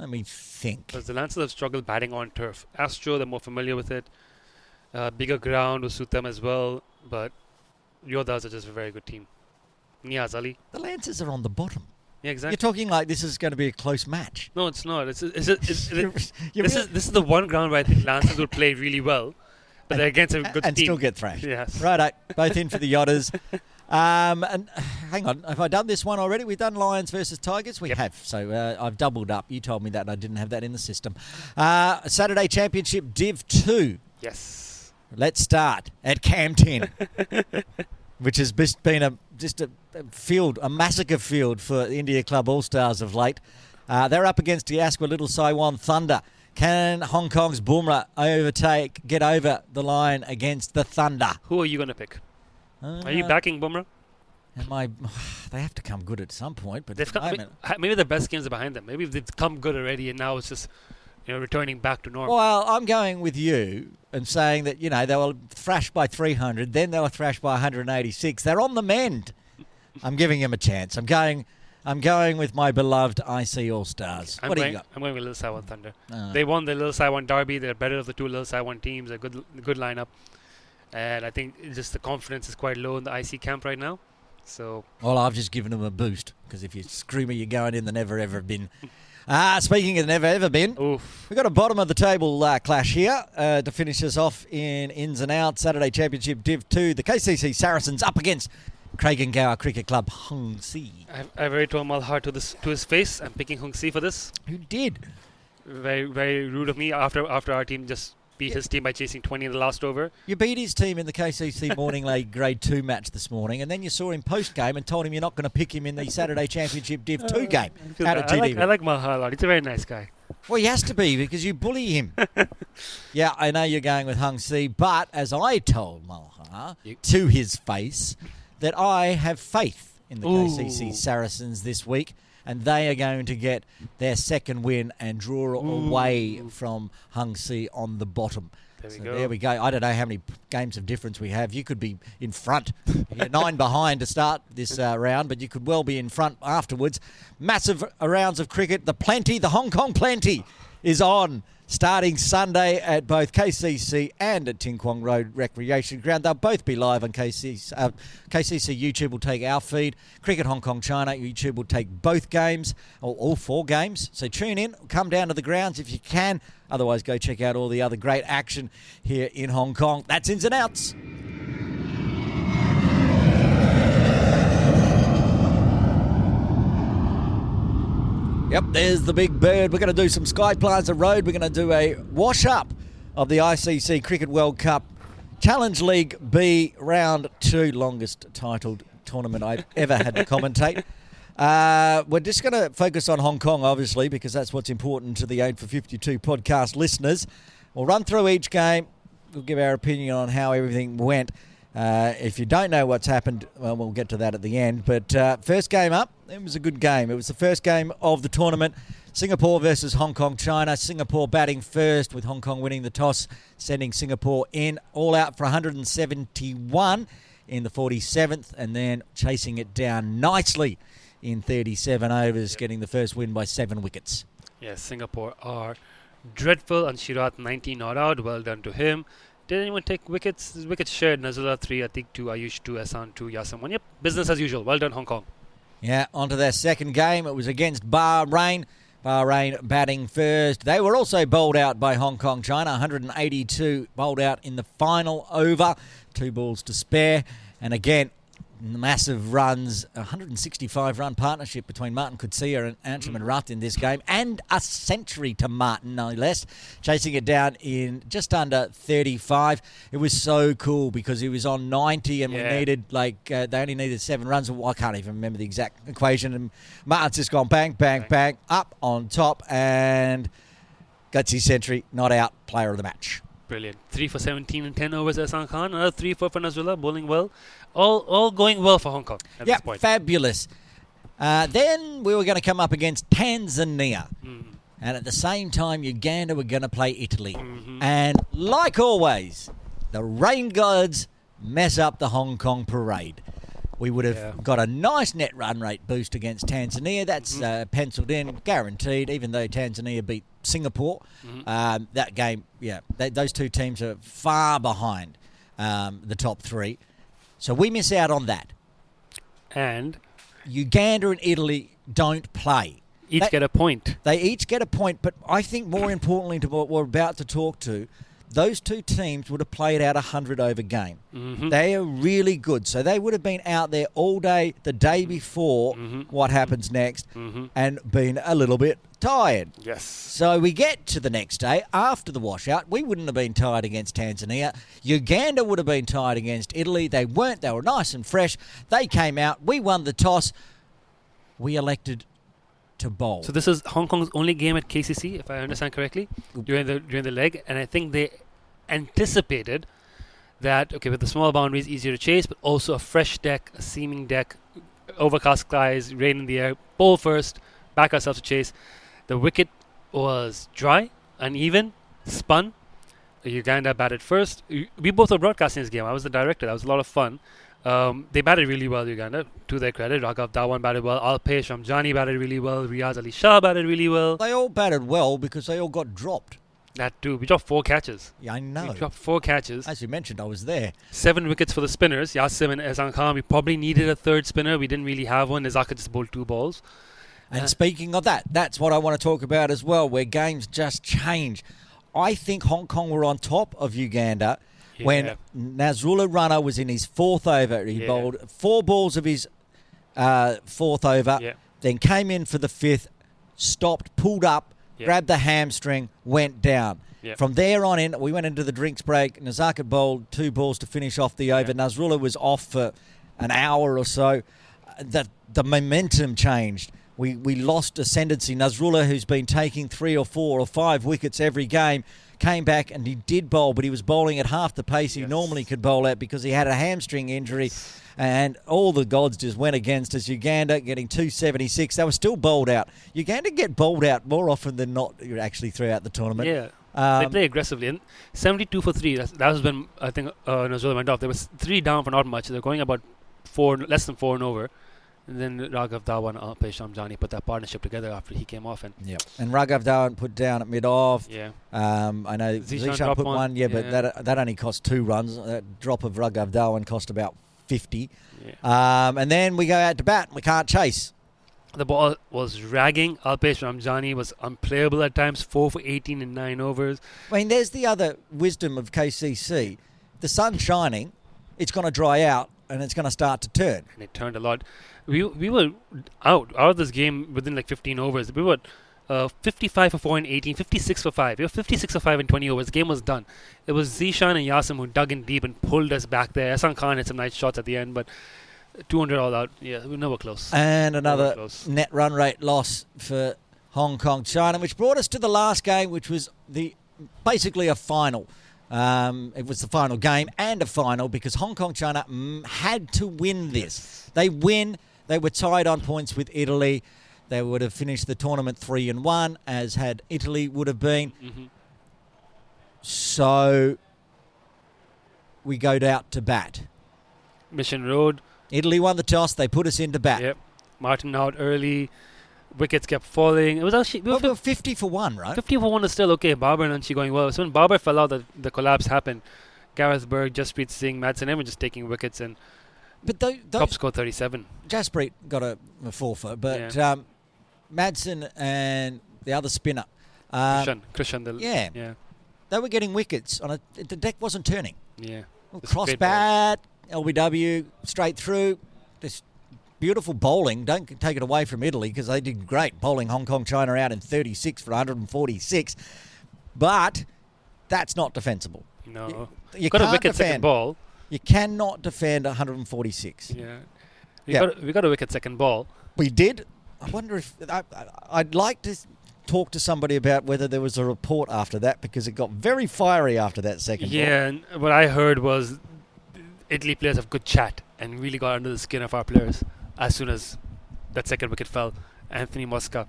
S2: Let me think.
S3: Because the Lancers have struggled batting on turf. Astro, they're more familiar with it. Bigger ground will suit them as well. But Yodas are just a very good team. Niaz Ali.
S2: The Lancers are on the bottom.
S3: Yeah, exactly.
S2: You're talking like this is going to be a close match.
S3: No, it's not. This is the one ground where I think Lancers will play really well. But they're against a good team.
S2: And still get thrashed.
S3: Yes.
S2: Righto. Both in for the Yotters. And hang on, have I done this one already? We've done Lions versus Tigers? We have. So I've doubled up. You told me that and I didn't have that in the system. Saturday Championship Div 2.
S3: Yes.
S2: Let's start at Cam 10, which has been a massacre field for India Club All-Stars of late. They're up against the Asqua Little Saiwan Thunder. Can Hong Kong's Bumrah get over the line against the Thunder?
S3: Who are you going to pick? Are you backing Bumrah?
S2: They have to come good at some point, but
S3: maybe the best games are behind them. Maybe they've come good already, and now it's just returning back to normal.
S2: Well, I'm going with you and saying that they were thrashed by 300, then they were thrashed by 186. They're on the mend. I'm giving them a chance. I'm going with my beloved IC All Stars. What do you got?
S3: I'm going with Little Saiwan Thunder. They won the Little Saiwan Derby. They're better of the two Little Saiwan teams. A good lineup. And I think just the confidence is quite low in the IC camp right now. So,
S2: well, I've just given them a boost because if you screw me, you're going in the never ever bin. Speaking of the never ever bin, we've got a bottom of the table clash here to finish us off in ins and outs. Saturday Championship Div 2, the KCC Saracens up against Craig and Gower Cricket Club Hung Si.
S3: I've already told Malhar to his face. I'm picking Hung Si for this.
S2: Who did?
S3: Very, very rude of me after our team just beat his team by chasing 20 in the last over.
S2: You beat his team in the KCC Morning League Grade 2 match this morning, and then you saw him post-game and told him you're not going to pick him in the Saturday Championship Div 2 game.
S3: I like Malhar a lot. He's a very nice guy.
S2: Well, he has to be because you bully him. Yeah, I know you're going with Hung Si, but as I told Malhar to his face that I have faith in the KCC Saracens this week, and they are going to get their second win and draw away from Hung Si on the bottom. There we go. I don't know how many games of difference we have. You could be in front. You're 9 behind to start this round, but you could well be in front afterwards. Massive rounds of cricket. The Hong Kong Plenty is on, starting Sunday at both KCC and at Ting Kwong Road Recreation Ground. They'll both be live on KCC. KCC YouTube will take our feed. Cricket Hong Kong China YouTube will take both games, or all 4 games. So tune in, come down to the grounds if you can. Otherwise, go check out all the other great action here in Hong Kong. That's ins and outs. Yep, there's the big bird. We're going to do some Sky Plaza Road. We're going to do a wash-up of the ICC Cricket World Cup Challenge League B Round 2, longest titled tournament I've ever had to commentate. We're just going to focus on Hong Kong, obviously, because that's what's important to the 8 for 52 podcast listeners. We'll run through each game. We'll give our opinion on how everything went. If you don't know what's happened, well, we'll get to that at the end. But first game up, it was a good game. It was the first game of the tournament. Singapore versus Hong Kong, China. Singapore batting first with Hong Kong winning the toss, sending Singapore in all out for 171 in the 47th, and then chasing it down nicely in 37 overs, getting the first win by 7 wickets.
S3: Yes, Singapore are dreadful, and Shirat 90 not out. Well done to him. Did anyone take wickets? His wickets shared. Nazula 3, Atik 2, Ayush 2, Ehsan 2, Yasam 1. Yep, business as usual. Well done, Hong Kong.
S2: Yeah, on to their second game. It was against Bahrain. Bahrain batting first. They were also bowled out by Hong Kong, China. 182 bowled out in the final over. 2 balls to spare. And again, massive runs, 165-run partnership between Martin Kutsia and Anshuman Rutt in this game, and a century to Martin, no less, chasing it down in just under 35. It was so cool because he was on 90 and we needed, they only needed 7 runs. I can't even remember the exact equation. And Martin's just gone bang, bang, bang, up on top, and gets his century, not out, player of the match.
S3: Brilliant. 3 for 17 in 10 overs, Ehsan Khan. Another 3 for Nazrullah, bowling well. All going well for Hong Kong at this point.
S2: Fabulous. Then we were going to come up against Tanzania. And at the same time, Uganda were going to play Italy. And like always, the rain gods mess up the Hong Kong parade. We would have got a nice net run rate boost against Tanzania. That's penciled in, guaranteed, even though Tanzania beat Singapore. That game, those 2 teams are far behind the top 3. So we miss out on that.
S3: And
S2: Uganda and Italy don't play.
S3: Get a point.
S2: They each get a point, but I think more importantly to what we're about to talk to, those 2 teams would have played out a 100-over game. They are really good. So they would have been out there all day the day before what happens next and been a little bit tired.
S3: Yes.
S2: So we get to the next day after the washout. We wouldn't have been tired against Tanzania. Uganda would have been tired against Italy. They weren't. They were nice and fresh. They came out. We won the toss. We elected to bowl.
S3: So this is Hong Kong's only game at KCC, if I understand correctly, during the leg, and I think they anticipated that with the small boundaries, easier to chase, but also a fresh deck, a seaming deck, overcast skies, rain in the air, bowl first, back ourselves to chase. The wicket was dry, uneven, spun. Uganda batted first. We both were broadcasting this game. I was the director. That was a lot of fun. They batted really well, Uganda, to their credit. Raghav Dhawan batted well. Alpesh Ramjani batted really well. Riaz Ali Shah batted really well.
S2: They all batted well because they all got dropped.
S3: That too. We dropped 4 catches.
S2: Yeah, I know.
S3: We dropped 4 catches.
S2: As you mentioned, I was there.
S3: 7 wickets for the spinners. Yasim and Ehsan Khan. We probably needed a third spinner. We didn't really have one. Nizaka just bowled 2 balls.
S2: And speaking of that, that's what I want to talk about as well, where games just change. I think Hong Kong were on top of Uganda when Nazrullah Rana was in his 4th over. He bowled 4 balls of his 4th over, then came in for the 5th, stopped, pulled up, grabbed the hamstring, went down. From there on in, we went into the drinks break. Nazaka bowled 2 balls to finish off the over. Nazrullah was off for an hour or so. The momentum changed We lost ascendancy. Nasrullah, who's been taking 3 or 4 or 5 wickets every game, came back and he did bowl, but he was bowling at half the pace he normally could bowl at because he had a hamstring injury. And all the gods just went against us. Uganda getting 276. They were still bowled out. Uganda get bowled out more often than not actually throughout the tournament.
S3: Yeah. They play aggressively. And 72 for 3. That was when I think Nasrullah went off. There was 3 down for not much. They're going about less than 4 and over. And then Raghav Dhawan and Alpesh Ramjani put that partnership together after he came off.
S2: And Raghav Dhawan put down at mid-off.
S3: Yeah.
S2: I know Zishan put one. But that only cost 2 runs. That drop of Raghav Dhawan cost about 50.
S3: Yeah.
S2: And then we go out to bat. We can't chase.
S3: The ball was ragging. Alpesh Ramjani was unplayable at times. 4 for 18 in 9 overs.
S2: I mean, there's the other wisdom of KCC. The sun's shining. It's going to dry out. And it's going to start to turn.
S3: And it turned a lot. We were out of this game within like 15 overs. We were 55 for 4 in 18, 56 for 5. We were 56 for 5 in 20 overs. The game was done. It was Zishan and Yasim who dug in deep and pulled us back there. Ahsan Khan had some nice shots at the end, but 200 all out. Yeah, we were never close.
S2: And another net run rate loss for Hong Kong, China, which brought us to the last game, which was basically a final. It was the final game and a final because Hong Kong, China had to win this. They win. They were tied on points with Italy. They would have finished the tournament 3-1, as had Italy would have been.
S3: Mm-hmm.
S2: So we go out to bat.
S3: Mission Road.
S2: Italy won the toss. They put us into bat.
S3: Yep. Martin out early. Wickets kept falling. It was actually...
S2: We were 50 for 1, right?
S3: 50 for 1 is still okay. Barber and Anchi going well. So when Barber fell out, the collapse happened. Gareth Berg, Jasprit Singh, Madsen, everyone just taking wickets, and top score 37.
S2: Jasprit got a forfeit, but Madsen and the other spinner...
S3: Krishan.
S2: Yeah. They were getting wickets. The deck wasn't turning.
S3: Yeah.
S2: Cross bat, LBW, straight through. Just beautiful bowling. Don't take it away from Italy because they did great bowling Hong Kong, China out in 36 for 146. But that's not defensible.
S3: No.
S2: You
S3: got
S2: can't
S3: a wicket
S2: defend.
S3: second ball.
S2: You cannot defend 146.
S3: Yeah. We got a wicket second ball.
S2: We did. I wonder if... I'd like to talk to somebody about whether there was a report after that because it got very fiery after that second ball.
S3: Yeah, and what I heard was Italy players have good chat and really got under the skin of our players as soon as that second wicket fell. Anthony Mosca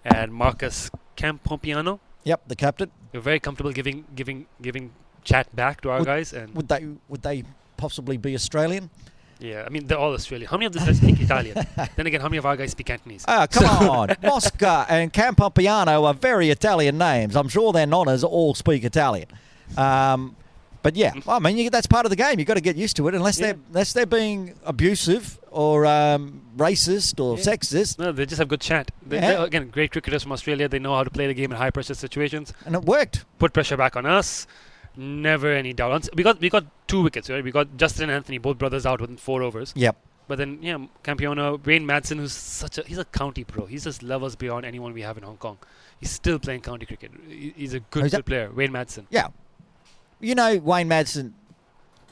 S3: and Marcus Campompiano.
S2: Yep, the captain.
S3: They're very comfortable giving chat back to our guys. And
S2: would they possibly be Australian?
S3: Yeah, I mean, they're all Australian. How many of them guys speak Italian? Then again, how many of our guys speak Cantonese?
S2: Come on. Mosca and Campompiano are very Italian names. I'm sure their nonnas all speak Italian. But yeah, I mean, that's part of the game. You've got to get used to it unless they're being abusive or racist or sexist.
S3: No, they just have good chat. They're, again, great cricketers from Australia. They know how to play the game in high-pressure situations.
S2: And it worked.
S3: Put pressure back on us. Never any doubt. We got 2 wickets, right? We got Justin and Anthony, both brothers, out within 4 overs.
S2: Yep.
S3: But then, Campione, Wayne Madsen, who's he's a county pro. He's just levels beyond anyone we have in Hong Kong. He's still playing county cricket. He's a good player. Wayne Madsen.
S2: Yeah. You know, Wayne Madsen,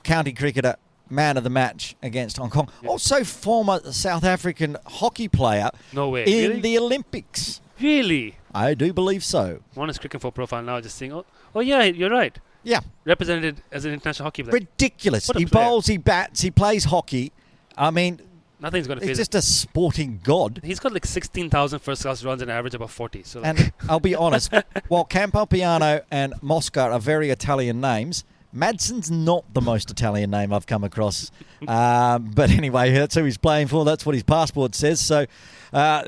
S2: county cricketer, man of the match against Hong Kong. Yeah. Also former South African hockey player.
S3: No way.
S2: In the Olympics.
S3: Really?
S2: I do believe so.
S3: One is Cricket for profile now, just saying, oh yeah, you're right.
S2: Yeah.
S3: Represented as an international hockey player.
S2: Ridiculous. He bowls, he bats, he plays hockey. I mean,
S3: nothing's going to phase him.
S2: He's just a sporting god.
S3: He's got like 16,000 first-class runs and average about 40. So
S2: and I'll be honest, while Campompiano and Mosca are very Italian names, Madsen's not the most Italian name I've come across. But anyway, that's who he's playing for. That's what his passport says. So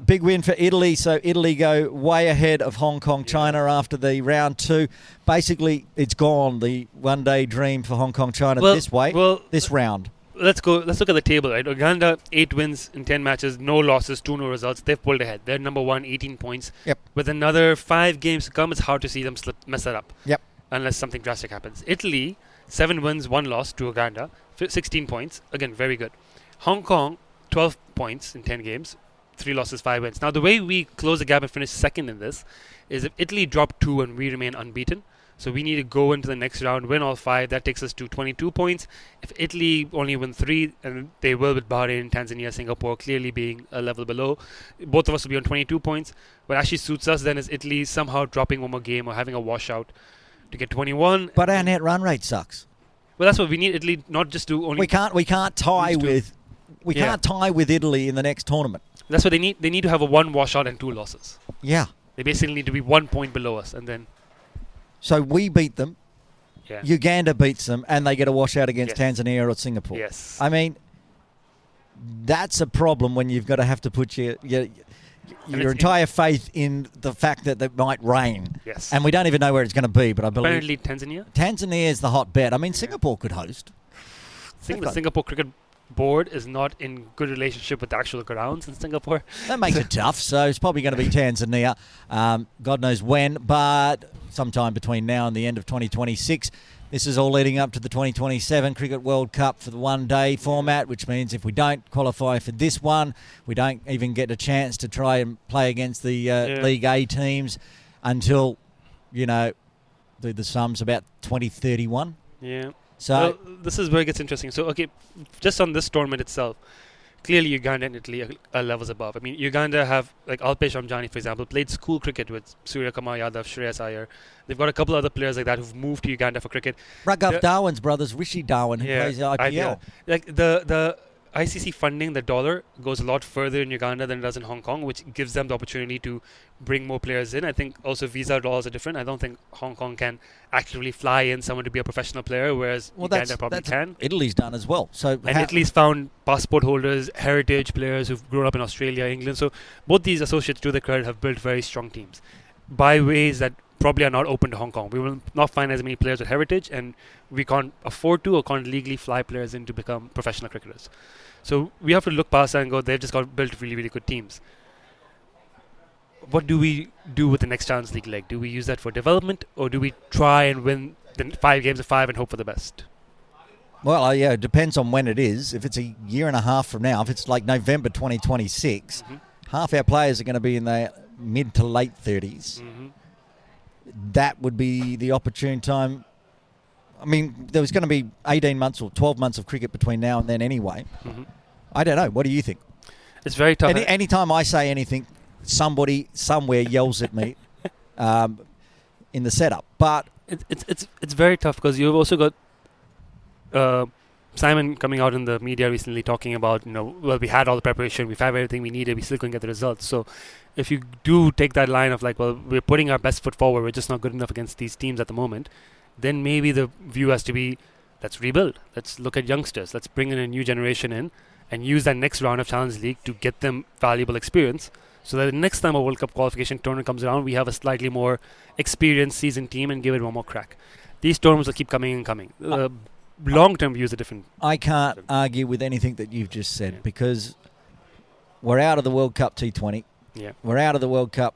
S2: big win for Italy. So Italy go way ahead of Hong Kong, China after the round 2. Basically, it's gone. The one-day dream for Hong Kong, China this round.
S3: Let's look at the table, right? Uganda, 8 wins in 10 matches, no losses, 2 no results. They've pulled ahead. They're number 1, 18 points.
S2: Yep.
S3: With another 5 games to come, it's hard to see them mess that up.
S2: Yep.
S3: Unless something drastic happens. Italy, 7 wins, 1 loss to Uganda, 16 points. Again, very good. Hong Kong, 12 points in 10 games, 3 losses, 5 wins. Now, the way we close the gap and finish second in this is if Italy drop 2 and we remain unbeaten, So we need to go into the next round, win all 5. That takes us to 22 points. If Italy only win 3, and they will with Bahrain, Tanzania, Singapore clearly being a level below, both of us will be on 22 points. What actually suits us then is Italy somehow dropping one more game or having a washout to get 21.
S2: But our net run rate sucks.
S3: Well, that's what we need Italy not just to only...
S2: We can't tie with Italy in the next tournament.
S3: That's what they need. They need to have a 1 washout and 2 losses.
S2: Yeah.
S3: They basically need to be 1 point below us, and then...
S2: So we beat them, Uganda beats them, and they get a washout against Tanzania or Singapore.
S3: Yes.
S2: I mean, that's a problem when you've got to have to put your entire faith in the fact that it might rain.
S3: Yes.
S2: And we don't even know where it's going to be, but I believe...
S3: Apparently Tanzania?
S2: Tanzania is the hot bet. I mean, Singapore could host.
S3: I think the Singapore Cricket Board is not in good relationship with the actual grounds in Singapore.
S2: That makes it tough, so it's probably going to be Tanzania. God knows when, but sometime between now and the end of 2026. This is all leading up to the 2027 Cricket World Cup for the one-day format, which means if we don't qualify for this one, we don't even get a chance to try and play against the League A teams until, the sum's about 2031.
S3: Yeah.
S2: So
S3: this is where it gets interesting. So, just on this tournament itself, clearly Uganda and Italy are levels above. I mean, Uganda have, like Alpesh Ramjani, for example, played school cricket with Surya Kumar Yadav, Shreyas Iyer. They've got a couple other players like that who've moved to Uganda for cricket.
S2: Raghav Dhawan's brothers, Rishi Dhawan, who plays IPL.
S3: Like the ICC funding, the dollar, goes a lot further in Uganda than it does in Hong Kong, which gives them the opportunity to bring more players in. I think also visa laws are different. I don't think Hong Kong can actively fly in someone to be a professional player, whereas Uganda probably can.
S2: Italy's done as well.
S3: And Italy's found passport holders, heritage players who've grown up in Australia, England. So both these associates, to the credit, have built very strong teams by ways that probably are not open to Hong Kong. We will not find as many players with heritage, and we can't afford to or can't legally fly players in to become professional cricketers. So we have to look past that and go, they've just got built really, really good teams. What do we do with the next Challenge League leg? Do we use that for development, or do we try and win the 5 games of 5 and hope for the best?
S2: Well, it depends on when it is. If it's a year and a half from now, if it's like November 2026, half our players are going to be in their mid to late 30s. That would be the opportune time. I mean, there was going to be 18 months or 12 months of cricket between now and then anyway. I don't know. What do you think?
S3: It's very tough.
S2: Anytime I say anything, somebody somewhere yells at me in the setup. But
S3: it's very tough because you've also got Simon coming out in the media recently talking about, we had all the preparation, we've had everything we needed, we still couldn't get the results. So if you do take that line of like, well, we're putting our best foot forward, we're just not good enough against these teams at the moment, then maybe the view has to be, let's rebuild. Let's look at youngsters. Let's bring in a new generation in and use that next round of Challenge League to get them valuable experience so that the next time a World Cup qualification tournament comes around, we have a slightly more experienced seasoned team and give it one more crack. These tournaments will keep coming and coming. Long-term views are different.
S2: I can't argue with anything that you've just said because we're out of the World Cup T20.
S3: Yeah.
S2: We're out of the World Cup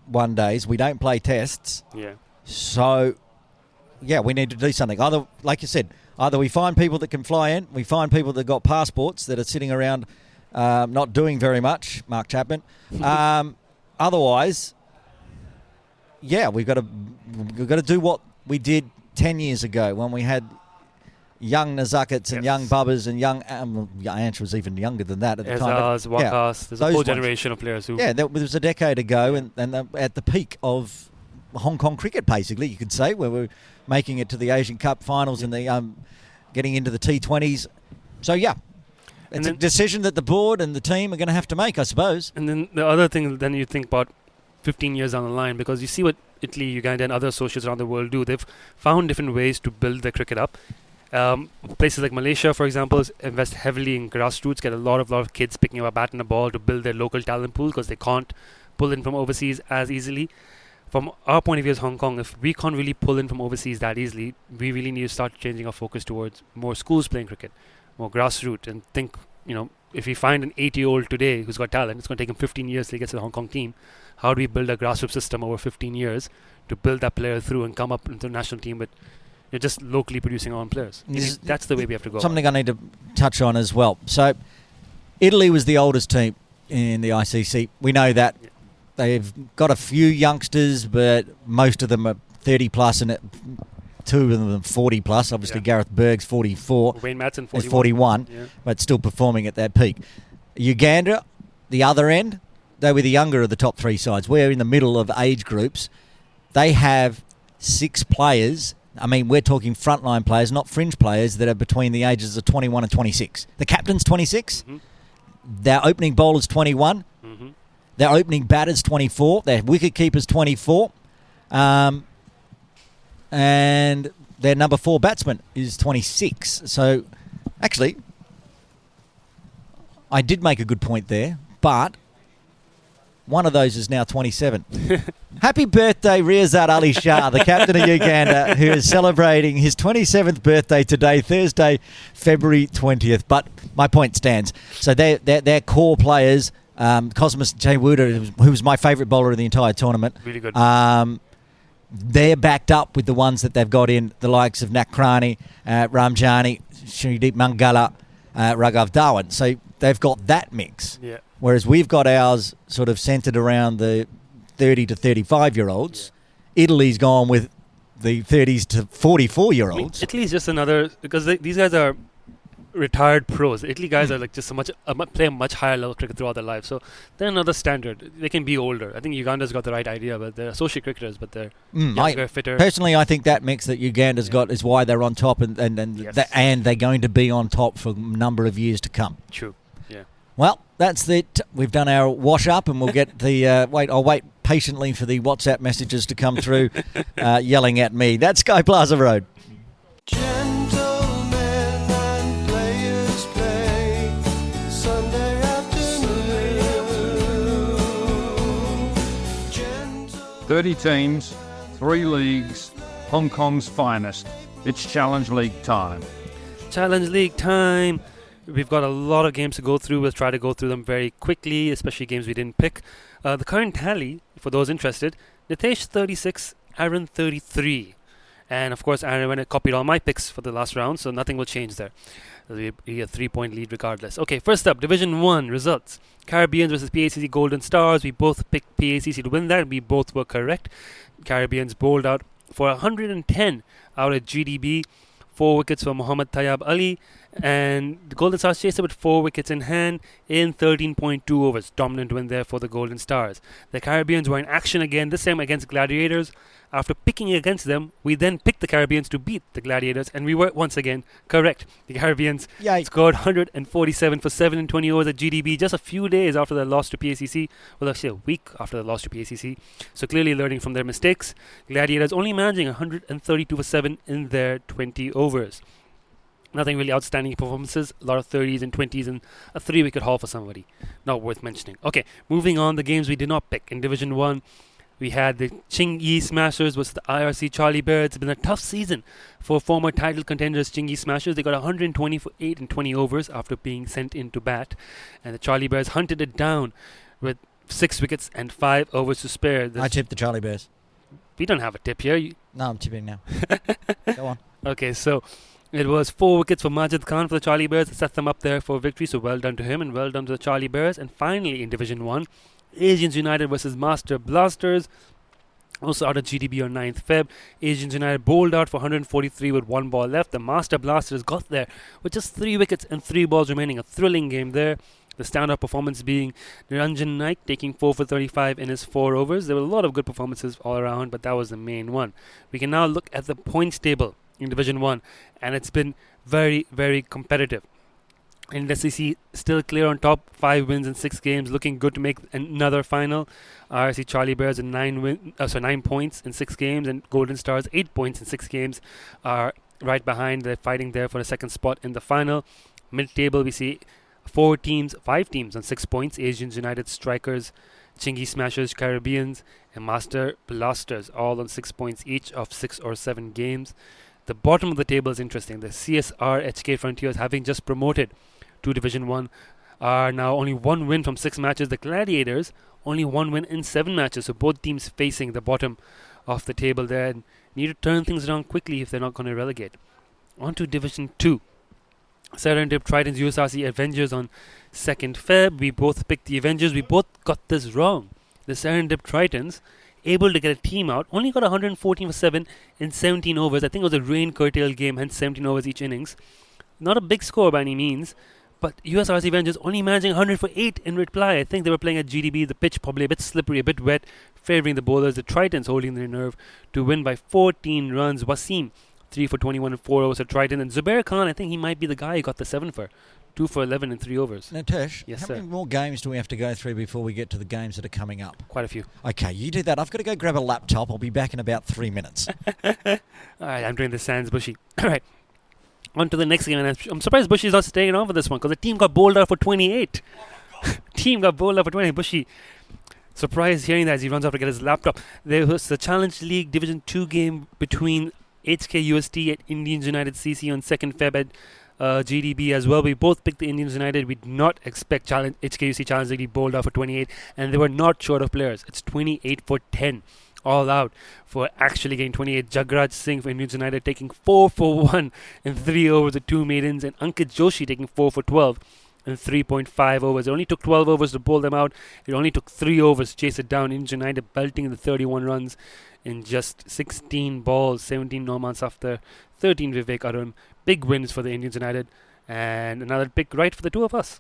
S2: one days. We don't play tests.
S3: Yeah.
S2: So, we need to do something. Either, like you said, either we find people that can fly in, we find people that got passports that are sitting around not doing very much, Mark Chapman. Otherwise, we've got to do what we did 10 years ago when we had young Nazakats and young Bubbers and young Ansh was even younger than that at the time.
S3: Wakas, there's a whole generation of players who...
S2: Yeah, that was a decade ago and at the peak of Hong Kong cricket, basically, you could say, where we're making it to the Asian Cup finals and the getting into the T20s. So, it's a decision that the board and the team are going to have to make, I suppose. And
S3: then the other thing, then you think about 15 years down the line, because you see what Italy, Uganda and other associates around the world do. They've found different ways to build their cricket up. Places like Malaysia, for example, invest heavily in grassroots, get a lot of kids picking up a bat and a ball to build their local talent pool because they can't pull in from overseas as easily. From our point of view as Hong Kong, if we can't really pull in from overseas that easily, we really need to start changing our focus towards more schools playing cricket, more grassroots, and think, if we find an 80-year-old today who's got talent, it's going to take him 15 years till he gets to the Hong Kong team. How do we build a grassroots system over 15 years to build that player through and come up into the national team with just locally producing our own players? That's the way we have to go.
S2: Something I need to touch on as well. So, Italy was the oldest team in the ICC. We know that. They've got a few youngsters, but most of them are 30 plus and two of them 40 plus. Obviously, Gareth Berg's 44.
S3: Wayne Madsen,
S2: is 41, but still performing at that peak. Uganda, the other end, they were the younger of the top three sides. We're in the middle of age groups. They have 6 players. I mean, we're talking frontline players, not fringe players, that are between the ages of 21 and 26. The captain's 26. Mm-hmm. Their opening bowler's 21. Mm-hmm. Their opening batter's 24. Their wicket-keeper's 24. And their number 4 batsman is 26. So, actually, I did make a good point there, but one of those is now 27. Happy birthday, Riyazat Ali Shah, the captain of Uganda, who is celebrating his 27th birthday today, Thursday, February 20th. But my point stands. So they're core players. Cosmas Jayawuda, who was my favourite bowler of the entire tournament.
S3: Really good.
S2: They're backed up with the ones that they've got in, the likes of Nakrani, Ramjani, Shrideep Mangala, Raghav Dhawan. So they've got that mix.
S3: Yeah.
S2: Whereas we've got ours sort of centred around the 30 to 35-year-olds. Yeah. Italy's gone with the 30s to 44-year-olds.
S3: I mean, Italy's just another, because these guys are retired pros. Italy guys are like just play a much higher level of cricket throughout their life. So they're another standard. They can be older. I think Uganda's got the right idea, but they're associate cricketers, but they're younger, fitter.
S2: Personally, I think that mix that Uganda's got is why they're on top, and they're going to be on top for a number of years to come.
S3: True. Yeah.
S2: Well, that's it. We've done our wash up, and we'll get the I'll wait patiently for the WhatsApp messages to come through, yelling at me. That's Sky Plaza Road.
S4: Gentlemen and players play Sunday afternoon.
S1: 30 teams, 3 leagues, Hong Kong's finest. It's Challenge League time.
S3: Challenge League time. We've got a lot of games to go through. We'll try to go through them very quickly, especially games we didn't pick. The current tally, for those interested, Nitesh 36, Aaron 33. And of course, Aaron went and copied all my picks for the last round, so nothing will change there. There'll be a 3-point lead regardless. Okay, first up, Division 1 results. Caribbeans versus PACC Golden Stars. We both picked PACC to win that. We both were correct. Caribbeans bowled out for 110 out of GDB. 4 wickets for Muhammad Tayyab Ali. And the Golden Stars chased it with 4 wickets in hand in 13.2 overs. Dominant win there for the Golden Stars. The Caribbeans were in action again, this time against Gladiators. After picking against them, we then picked the Caribbeans to beat the Gladiators, and we were once again correct. The Caribbeans scored 147 for 7 in 20 overs at GDB just a few days after their loss to PACC. Well, actually a week after the loss to PACC. So clearly learning from their mistakes. Gladiators only managing 132 for 7 in their 20 overs. Nothing really outstanding performances. A lot of 30s and 20s and a 3-wicket haul for somebody. Not worth mentioning. Okay, moving on. The games we did not pick. In Division 1, we had the Chingy Smashers versus the IRC Charlie Bears. It's been a tough season for former title contenders Chingy Smashers. They got 120 for 8 in 20 overs after being sent into bat. And the Charlie Bears hunted it down with 6 wickets and 5 overs to spare.
S2: I tipped the Charlie Bears.
S3: We don't have a tip here.
S2: No, I'm tipping now. Go on.
S3: Okay, so it was 4 wickets for Majid Khan for the Charlie Bears to set them up there for victory. So well done to him and well done to the Charlie Bears. And finally in Division 1, Asians United versus Master Blasters. Also out of GDB on 9th Feb. Asians United bowled out for 143 with 1 ball left. The Master Blasters got there with just 3 wickets and 3 balls remaining. A thrilling game there. The standout performance being Niranjan Naik taking 4 for 35 in his 4 overs. There were a lot of good performances all around, but that was the main one. We can now look at the points table in Division 1, and it's been very, very competitive. And SEC still clear on top, 5 wins in 6 games, looking good to make another final. RSC Charlie Bears in 9 points in 6 games, and Golden Stars 8 points in 6 games are right behind. They're fighting there for the second spot in the final. Mid-table, we see 5 teams on 6 points. Asians United Strikers, Chingy Smashers, Caribbeans, and Master Blasters, all on 6 points each of 6 or 7 games. The bottom of the table is interesting. The CSR HK Frontiers, having just promoted to Division 1, are now only 1 win from 6 matches. The Gladiators, only 1 win in 7 matches. So both teams facing the bottom of the table there and need to turn things around quickly if they're not going to relegate. On to Division 2. Serendip Tritons USRC Avengers on 2nd Feb. We both picked the Avengers. We both got this wrong. The Serendip Tritons, able to get a team out. Only got 114 for 7 in 17 overs. I think it was a rain curtailed game, hence 17 overs each innings. Not a big score by any means. But USRC Avengers only managing 100 for 8 in reply. I think they were playing at GDB. The pitch probably a bit slippery, a bit wet, favouring the bowlers. The Tritons holding their nerve to win by 14 runs. Wasim, 3 for 21 and 4 overs at Triton. And Zubair Khan, I think he might be the guy who got the 7 for. 2 for 11 in 3 overs.
S2: Nitesh,
S3: Yes,
S2: how
S3: sir.
S2: many more games do we have to go through before we get to the games that are coming up?
S3: Quite a few.
S2: Okay, you do that. I've got to go grab a laptop. I'll be back in about 3 minutes.
S3: Alright, I'm doing the Sands Buschy. Alright. On to the next game, and I'm surprised Buschy's not staying on for this one because the team got bowled out for 28. Team got bowled out for 20. Buschy, surprised hearing that as he runs off to get his laptop. There was the Challenge League Division 2 game between HKUST at Indians United CC on 2nd Feb at GDB as well. We both picked the Indians United. We did not expect HKUST Challenge League to be bowled out for 28, and they were not short of players. It's 28 for 10. All out for actually getting 28. Jagraj Singh for Indians United taking 4 for 1 in 3 overs with 2 maidens, and Ankit Joshi taking 4 for 12 in 3.5 overs. It only took 12 overs to bowl them out. It only took 3 overs to chase it down. Indians United belting the 31 runs in just 16 balls, 17 Norman Safdar, 13 Vivek Arun. Big wins for the Indians United, and another big right for the two of us.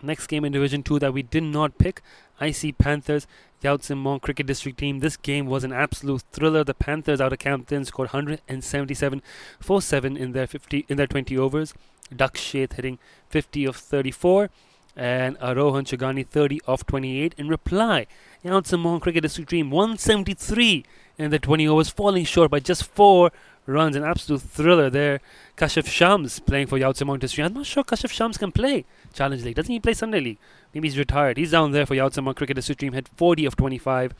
S3: Next game in Division 2 that we did not pick, IC Panthers, Yao Tsim Mong Cricket District team. This game was an absolute thriller. The Panthers out of Campton scored 177 for 7 in their 20 overs. Duck Sheth hitting 50 of 34 and Arohan Chagani 30 of 28. In reply, Yao Tsim Mong Cricket District team 173 in the 20 overs, falling short by just 4 runs. An absolute thriller there. Kashif Shams playing for Yao Tsim Mong District. I'm not sure Kashif Shams can play Challenge League. Doesn't he play Sunday League? Maybe he's retired. He's down there for Yao Tsim Mong Cricket District team. Had 40 of 25.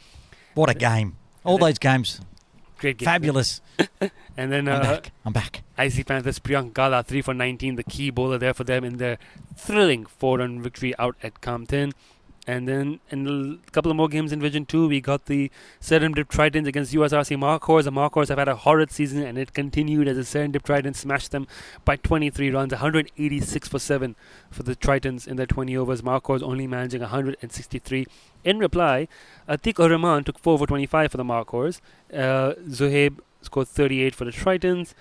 S2: What a game. All those games.
S3: Great game.
S2: Fabulous.
S3: And then
S2: I'm back.
S3: IC Panthers Priyank Gala 3 for 19. The key bowler there for them in their thrilling 4-run victory out at Campton. And then in a couple of more games in Division 2, we got the Serendip Tritons against USRC Markhors. The Markhors have had a horrid season, and it continued as the Serendip Tritons smashed them by 23 runs, 186 for 7 for the Tritons in their 20 overs. Markhors only managing 163. In reply, Atiq-ur-Rahman took 4 for 25 for the Markhors. Zuhaib scored 38 for the Tritons,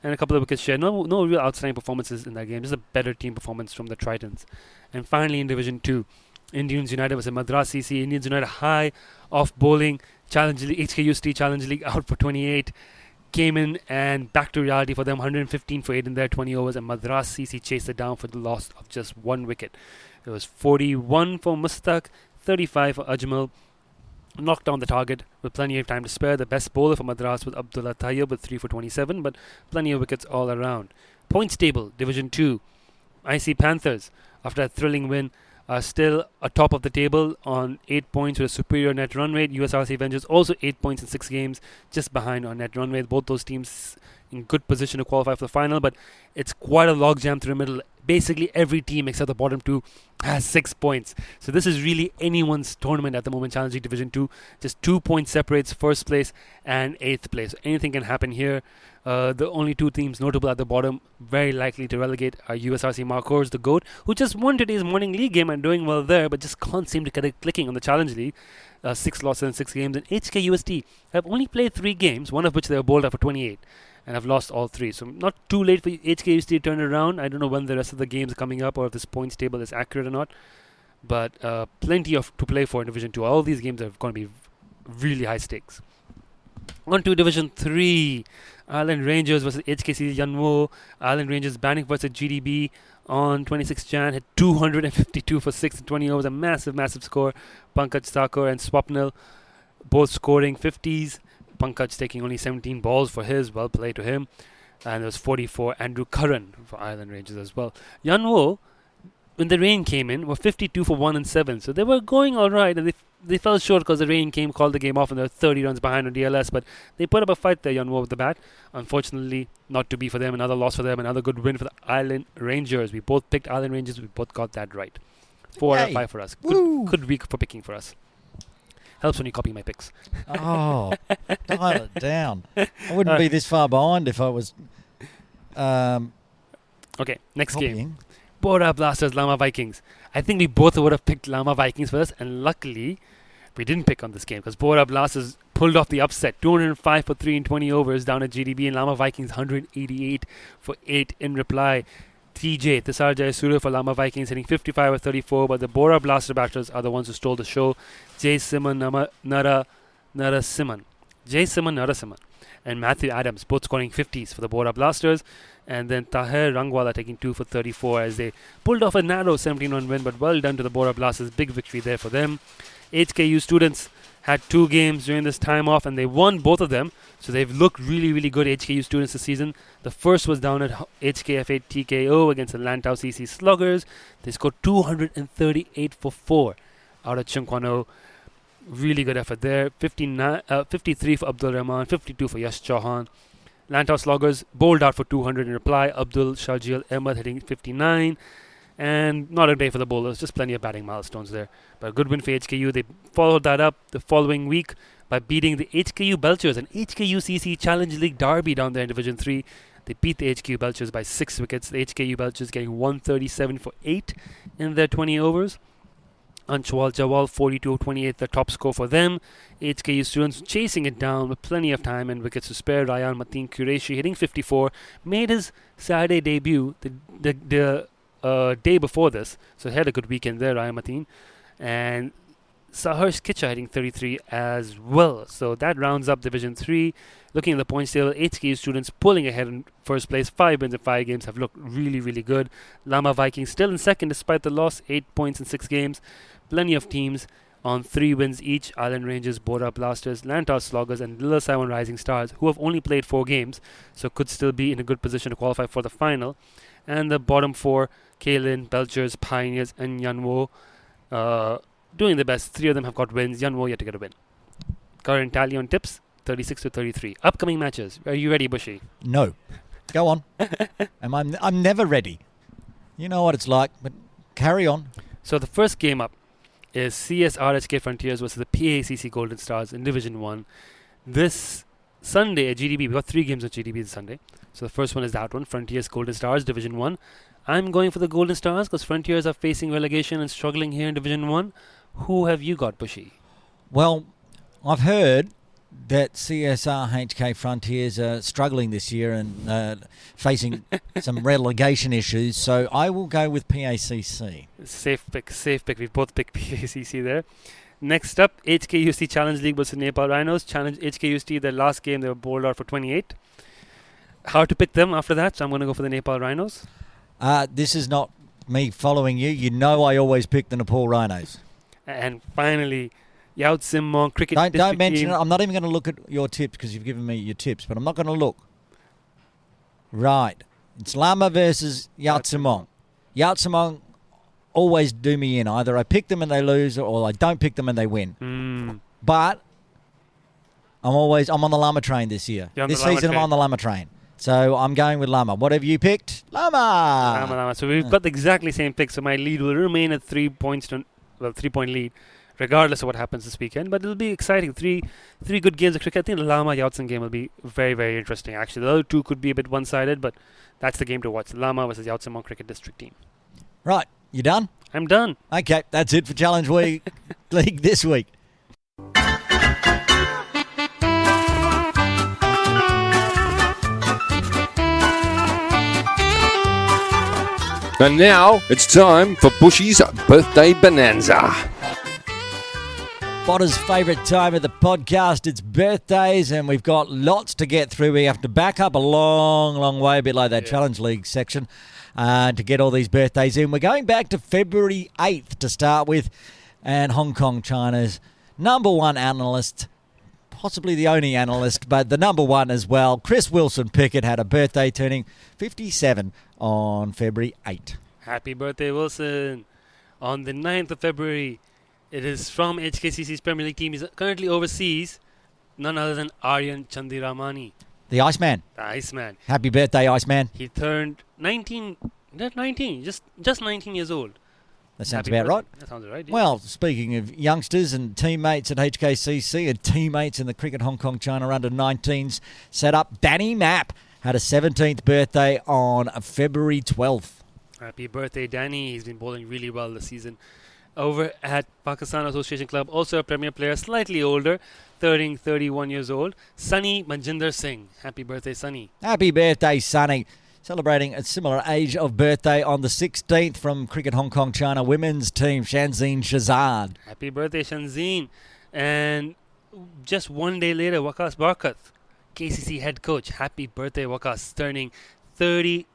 S3: and a couple of wickets shared. No real outstanding performances in that game, just a better team performance from the Tritons. And finally in Division 2, Indians United was a Madras CC. Indians United high off bowling. Challenge League, HKUST Challenge League out for 28. Came in and back to reality for them. 115 for 8 in their 20 overs. And Madras CC chased it down for the loss of just 1 wicket. It was 41 for Mustaq, 35 for Ajmal. Knocked down the target with plenty of time to spare. The best bowler for Madras was Abdullah Tayyab with 3 for 27. But plenty of wickets all around. Points table, Division 2. IC Panthers, after a thrilling win, are still atop of the table on 8 points with a superior net run rate. USRC Avengers also 8 points in 6 games, just behind on net run rate. Both those teams in good position to qualify for the final, but it's quite a logjam through the middle. Basically every team except the bottom 2 has 6 points. So this is really anyone's tournament at the moment, Challenge League Division 2. Just 2 points separates first place and 8th place. Anything can happen here. The only 2 teams notable at the bottom, very likely to relegate, are USRC Markhors, the GOAT, who just won today's morning league game and doing well there, but just can't seem to get it clicking on the Challenge League. 6 losses in 6 games. And HKUST have only played 3 games, one of which they were bowled out for 28. And have lost all 3. So not too late for HKUST to turn it around. I don't know when the rest of the games are coming up or if this points table is accurate or not. But plenty to play for in Division 2. All these games are going to be really high stakes. On to Division 3. Island Rangers versus HKC Yanwo. Island Rangers batting versus GDB on 26 Jan. Hit 252 for 6 in 20 overs. A massive score. Pankaj Thakur and Swapnil both scoring 50s. Pankaj taking only 17 balls for his. Well played to him. And there was 44 Andrew Curran for Island Rangers as well. Yanwo, when the rain came in, were 52 for 1 and 7. So they were going all right. And they fell short because the rain came, called the game off, and they were 30 runs behind on DLS. But they put up a fight there, Yanwo, with the bat. Unfortunately, not to be for them. Another loss for them. Another good win for the Island Rangers. We both picked Island Rangers. We both got that right. 4 out of 5 for us. Good week for picking for us. Helps when you copy my picks.
S2: Oh, dial it down. I wouldn't be this far behind if I was
S3: Okay, next
S2: copying.
S3: game. Bora Blasters, Lama Vikings. I think we both would have picked Lama Vikings first, and luckily we didn't pick on this game because Bora Blasters pulled off the upset. 205 for 3 in 20 overs down at GDB, and Lama Vikings 188 for 8 in reply. TJ, Tisar Jayasuriya for Lama Vikings hitting 55 or 34, but the Bora Blaster batters are the ones who stole the show. Jay Simon Narasimhan, and Matthew Adams both scoring 50s for the Bora Blasters, and then Taher Rangwala taking 2 for 34 as they pulled off a narrow 17-run win, but well done to the Bora Blasters. Big victory there for them. HKU students had 2 games during this time off, and they won both of them. So they've looked really, really good, HKU students, this season. The first was down at HKF8 TKO against the Lantau CC Sluggers. They scored 238 for 4 out of Chinkwano. Really good effort there. 53 for Abdul Rahman, 52 for Yash Chauhan. Lantau Sluggers bowled out for 200 in reply. Abdul Shajil Ahmed hitting 59. And not a day for the bowlers, just plenty of batting milestones there. But a good win for HKU. They followed that up the following week by beating the HKU Belchers, an HKU CC Challenge League derby down there in Division 3. They beat the HKU Belchers by 6 wickets. The HKU Belchers getting 137 for 8 in their 20 overs. Anshwal Jawal 42-28, the top score for them. HKU students chasing it down with plenty of time and wickets to spare. Ryan Mateen Qureshi hitting 54, made his Saturday debut the day before this, so he had a good weekend there, Ryan Mateen. And Saharsh Kicha hitting 33 as well. So that rounds up Division 3. Looking at the points table, HKU students pulling ahead in first place. 5 wins in 5 games, have looked really, really good. Lama Vikings still in second despite the loss. 8 points in 6 games. Plenty of teams on 3 wins each. Island Rangers, Bora Blasters, Lantau Sloggers, and Little Simon Rising Stars, who have only played 4 games, so could still be in a good position to qualify for the final. And the bottom 4, Kaelin, Belchers, Pioneers, and Yanwo, doing the best. 3 of them have got wins. Yanwo yet to get a win. Current tally on tips, 36-33. Upcoming matches. Are you ready, Buschy?
S2: No. Go on. I'm never ready. You know what it's like, but carry on.
S3: So the first game up is CSRHK Frontiers versus the PACC Golden Stars in Division 1. This Sunday at GDB, we've got 3 games on GDB this Sunday. So the first one is that one, Frontiers Golden Stars, Division 1. I'm going for the Golden Stars because Frontiers are facing relegation and struggling here in Division 1. Who have you got, Buschy?
S2: Well, I've heard that CSRHK Frontiers are struggling this year and facing some relegation issues, so I will go with PACC.
S3: Safe pick. We've both picked PACC there. Next up, HKUC Challenge League versus Nepal Rhinos. Challenge HKUC, their last game, they were bowled out for 28. Hard to pick them after that, so I'm going to go for the Nepal Rhinos.
S2: This is not me following you. You know I always pick the Nepal Rhinos.
S3: And finally, Yaut Sim Mong Cricket
S2: Don't mention
S3: team.
S2: it. I'm not even going to look at your tips because you've given me your tips, but I'm not going to look. Right. It's Lama versus Yaut Sim Mong. Yaut Sim Mong always do me in. Either I pick them and they lose or I don't pick them and they win. But I'm on the Lama train this year. This season I'm on the Lama train. So I'm going with Lama. What have you picked? Lama.
S3: So we've got the exactly same pick. So my lead will remain at 3 points, 3-point lead, regardless of what happens this weekend. But it'll be exciting. Three good games of cricket. I think the Lama Yautsen game will be very, very interesting. Actually, the other 2 could be a bit one-sided, but that's the game to watch. Lama versus Yautsen Mong Cricket District team.
S2: Right. You done?
S3: I'm done.
S2: Okay. That's it for Challenge League this week.
S1: And now it's time for Buschy's Birthday Bonanza.
S2: Potter's favourite time of the podcast. It's birthdays and we've got lots to get through. We have to back up a long, long way, a bit like that Challenge League section, to get all these birthdays in. We're going back to February 8th to start with, and Hong Kong, China's number 1 analyst, possibly the only analyst, but the number 1 as well, Chris Wilson Pickett, had a birthday turning 57 on February 8.
S3: Happy birthday, Wilson. On the 9th of February, it is from HKCC's Premier League team. He's currently overseas. None other than Aryan Chandiramani.
S2: The Iceman.
S3: The Iceman.
S2: Happy birthday, Iceman.
S3: He turned 19, not 19, just 19 years old.
S2: That sounds about right.
S3: That sounds right. Yeah.
S2: Well, speaking of youngsters and teammates at HKCC and teammates in the Cricket Hong Kong China under-19s set up, Danny Mapp had a 17th birthday on February 12th.
S3: Happy birthday, Danny. He's been bowling really well this season. over at Pakistan Association Club. Also a Premier player, slightly older, turning 31 years old. Sunny Manjinder Singh. Happy birthday, Sunny.
S2: Happy birthday, Sonny. Celebrating a similar age of birthday on the 16th from Cricket Hong Kong China women's team, Shanzeen Shahzad.
S3: Happy birthday, Shanzeen. And just one day later, Waqas Barkat, KCC head coach. Happy birthday, Waqas, turning 35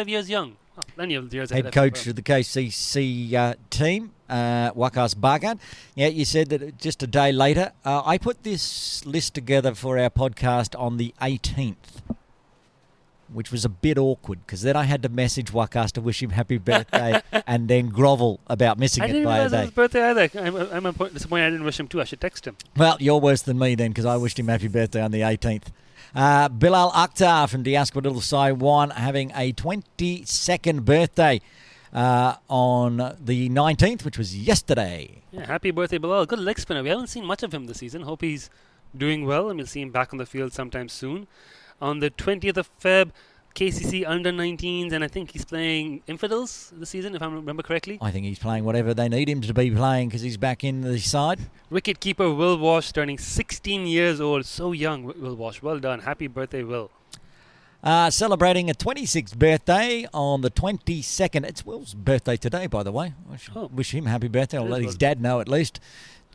S3: years young. Oh, plenty of years ahead
S2: Head
S3: of
S2: coach
S3: him.
S2: of the KCC team, Waqas Barkat. Yeah, you said that just a day later. I put this list together for our podcast on the 18th. Which was a bit awkward because then I had to message Waqas to wish him happy birthday and then grovel about missing
S3: I
S2: it
S3: didn't
S2: by a
S3: realize it was
S2: day.
S3: his birthday either. I'm disappointed I didn't wish him too. I should text him.
S2: Well, you're worse than me then because I wished him happy birthday on the 18th. Bilal Akhtar from Diaspora Little Saiwan having a 22nd birthday on the 19th, which was yesterday.
S3: Yeah, happy birthday, Bilal. Good leg spinner. We haven't seen much of him this season. Hope he's doing well, and we'll see him back on the field sometime soon. On the 20th of Feb, KCC under-19s, and I think he's playing Infidels this season, if I remember correctly.
S2: I think he's playing whatever they need him to be playing because he's back in the side.
S3: Wicket-keeper Will Walsh turning 16 years old. So young, Will Walsh. Well done. Happy birthday, Will.
S2: Celebrating a 26th birthday on the 22nd. It's Will's birthday today, by the way. I should wish him happy birthday. I'll let his dad know at least.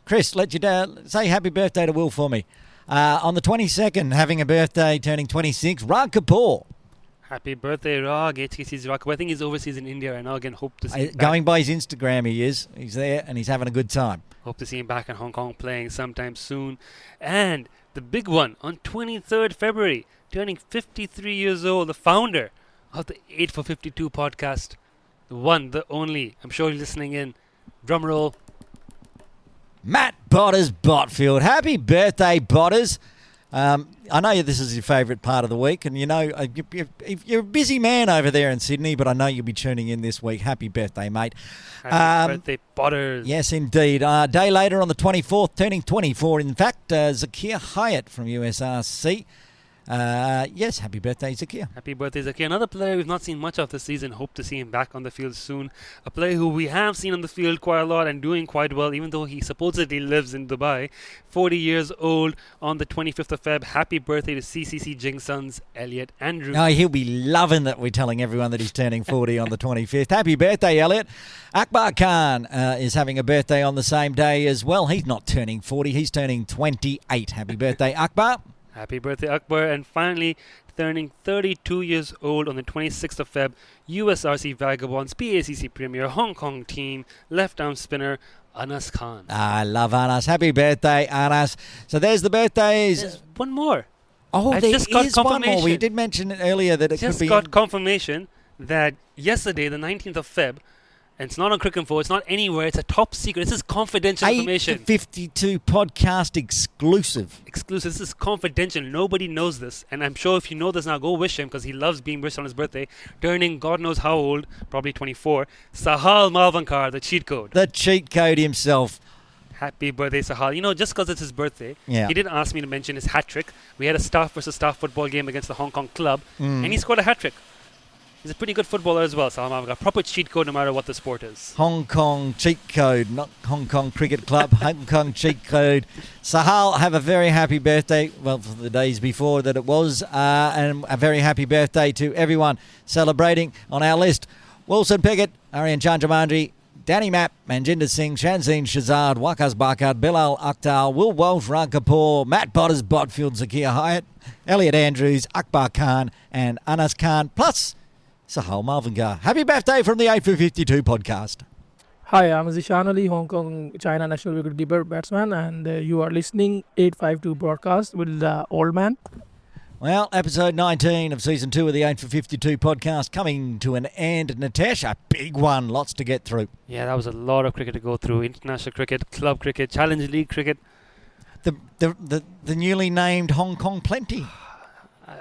S2: Chris, let your dad say happy birthday to Will for me. On the 22nd, having a birthday, turning 26, Rag Kapoor.
S3: Happy birthday, Rag. HKC's Rag. I think he's overseas in India right now. Again, hope to see him
S2: Going
S3: back.
S2: by his Instagram, he is. He's there and he's having a good time.
S3: Hope to see him back in Hong Kong playing sometime soon. And the big one on 23rd February, turning 53 years old, the founder of the 8 for 52 podcast. The one, the only. I'm sure you're listening in. Drum roll.
S2: Matt Botters Botfield. Happy birthday, Botters. I know this is your favourite part of the week, and you know you're a busy man over there in Sydney, but I know you'll be tuning in this week. Happy birthday, mate.
S3: Happy birthday, Potters.
S2: Yes, indeed. A day later on the 24th, turning 24, in fact, Zakir Hyatt from USRC. Yes, happy birthday, Zakir.
S3: Happy birthday, Zakir. Another player we've not seen much of this season. Hope to see him back on the field soon. A player who we have seen on the field quite a lot and doing quite well, even though he supposedly lives in Dubai. 40 years old on the 25th of Feb. Happy birthday to CCC Jingson's Elliot Andrew.
S2: Oh, he'll be loving that we're telling everyone that he's turning 40 on the 25th. Happy birthday, Elliot. Akbar Khan is having a birthday on the same day as well. He's not turning 40, he's turning 28. Happy birthday, Akbar.
S3: Happy birthday, Akbar. And finally, turning 32 years old on the 26th of Feb, USRC Vagabonds, PACC Premier, Hong Kong team, left-arm spinner, Anas Khan.
S2: I love Anas. Happy birthday, Anas. So there's the birthdays.
S3: There's one more.
S2: Oh,
S3: I
S2: there
S3: just got
S2: is one more.
S3: confirmation.
S2: We did mention it earlier that it
S3: Just
S2: could be...
S3: got confirmation that yesterday, the 19th of Feb, and it's not on Cricket Info, it's not anywhere, it's a top secret. This is confidential information.
S2: 52 podcast exclusive.
S3: Exclusive. This is confidential. Nobody knows this. And I'm sure if you know this now, go wish him because he loves being wished on his birthday. Turning God knows how old, probably 24. Sahal Malvankar, the cheat code.
S2: The cheat code himself.
S3: Happy birthday, Sahal. You know, just because it's his birthday,
S2: Yeah.
S3: he did ask me to mention his hat trick. We had a staff versus staff football game against the Hong Kong club, and he scored a hat trick. He's a pretty good footballer as well, Sahal Malvankar. Proper cheat code no matter what the sport is.
S2: Hong Kong cheat code, not Hong Kong Cricket Club. Hong Kong cheat code. Sahal, have a very happy birthday. Well, for the days before that it was. And a very happy birthday to everyone celebrating on our list. Wilson Pickett, Aryan Chandramandri, Danny Mapp, Manjinder Singh, Shanzeen Shahzad, Waqas Barkat, Bilal Akhtar, Will Walsh, Rag Kapoor, Matt Botters, Botfield, Zakir Hyatt, Elliot Andrews, Akbar Khan, and Anas Khan, plus Sahal Malvankar. Happy birthday from the 8 for 52 podcast.
S5: Hi, I'm Zishan Ali, Hong Kong China national wicketkeeper batsman, and you are listening 852 broadcast with the old man.
S2: Well, episode 19 of season 2 of the 8 for 52 podcast coming to an end. Nitesh, a big one, lots to get through.
S3: Yeah, that was a lot of cricket to go through. International cricket, club cricket, Challenge League cricket.
S2: The newly named Hong Kong Plenty.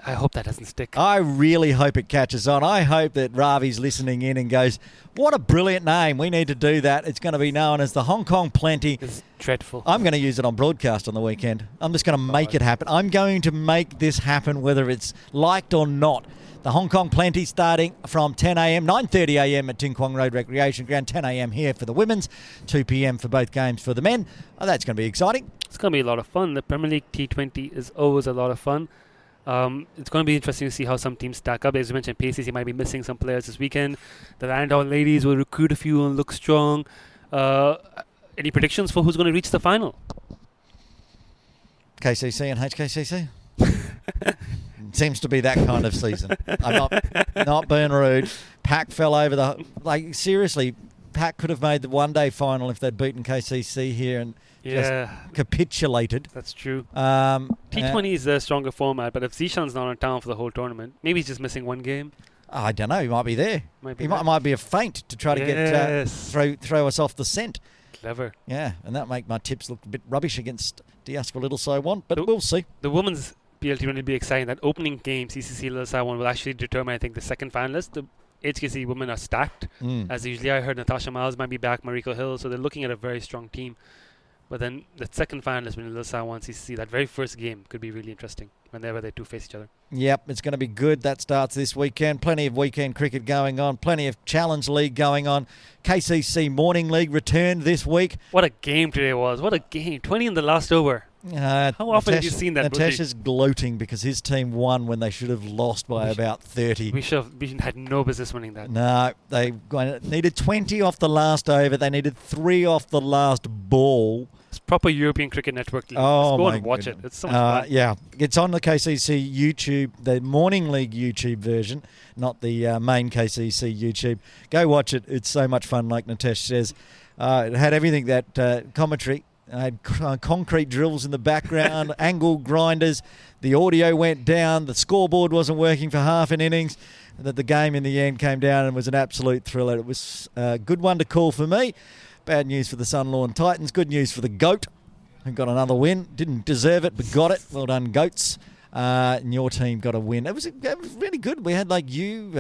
S3: I hope that doesn't stick.
S2: I really hope it catches on. I hope that Ravi's listening in and goes, what a brilliant name. We need to do that. It's going to be known as the Hong Kong Plenty.
S3: It's dreadful.
S2: I'm going to use it on broadcast on the weekend. I'm just going to make it happen. I'm going to make this happen whether it's liked or not. The Hong Kong Plenty starting from 10 a.m, 9:30 a.m. at Ting Kwong Road Recreation Ground, 10 a.m. here for the women's, 2 p.m. for both games for the men. Oh, that's going to be exciting.
S3: It's going to be a lot of fun. The Premier League T20 is always a lot of fun. It's going to be interesting to see how some teams stack up. As you mentioned, PCC might be missing some players this weekend. The Randall ladies will recruit a few and look strong. Any predictions for who's going to reach the final?
S2: KCC and HKCC? Seems to be that kind of season. I'm not being rude. Pack fell over the... seriously, Pack could have made the one-day final if they'd beaten KCC here and just capitulated.
S3: That's true. T20 is a stronger format, but if Zishan's not in town for the whole tournament, maybe he's just missing one game.
S2: I don't know. He might be there. Might be a feint to try to get throw us off the scent.
S3: Clever.
S2: Yeah, and that make my tips look a bit rubbish against Diaspora Little Saiwan, but we'll see.
S3: The women's PLT will be exciting. That opening game, CCC Little Saiwan, will actually determine, I think, the second finalist. The HKC women are stacked. As usually, I heard Natasha Miles might be back, Mariko Hill, so they're looking at a very strong team. But then the second finalist, when Little Saiwan CCC, that very first game could be really interesting whenever they two face each other.
S2: Yep, it's going to be good. That starts this weekend. Plenty of weekend cricket going on. Plenty of Challenge League going on. KCC Morning League returned this week.
S3: What a game today was. What a game. 20 in the last over. How often have you seen that?
S2: Nitesh is gloating because his team won when they should have lost by about 30.
S3: We had no business winning that.
S2: No, they needed 20 off the last over. They needed 3 off the last ball.
S3: It's proper European Cricket Network league.
S2: Oh,
S3: go and watch it. It's so much fun.
S2: Yeah, it's on the KCC YouTube, the Morning League YouTube version, not the main KCC YouTube. Go watch it. It's so much fun, like Nitesh says. It had everything that commentary. I had concrete drills in the background, angle grinders. The audio went down. The scoreboard wasn't working for half an innings. The game in the end came down and was an absolute thriller. It was a good one to call for me. Bad news for the Sunlawn Titans. Good news for the GOAT, who got another win. Didn't deserve it, but got it. Well done, GOATs. And your team got a win. It was really good. We had you,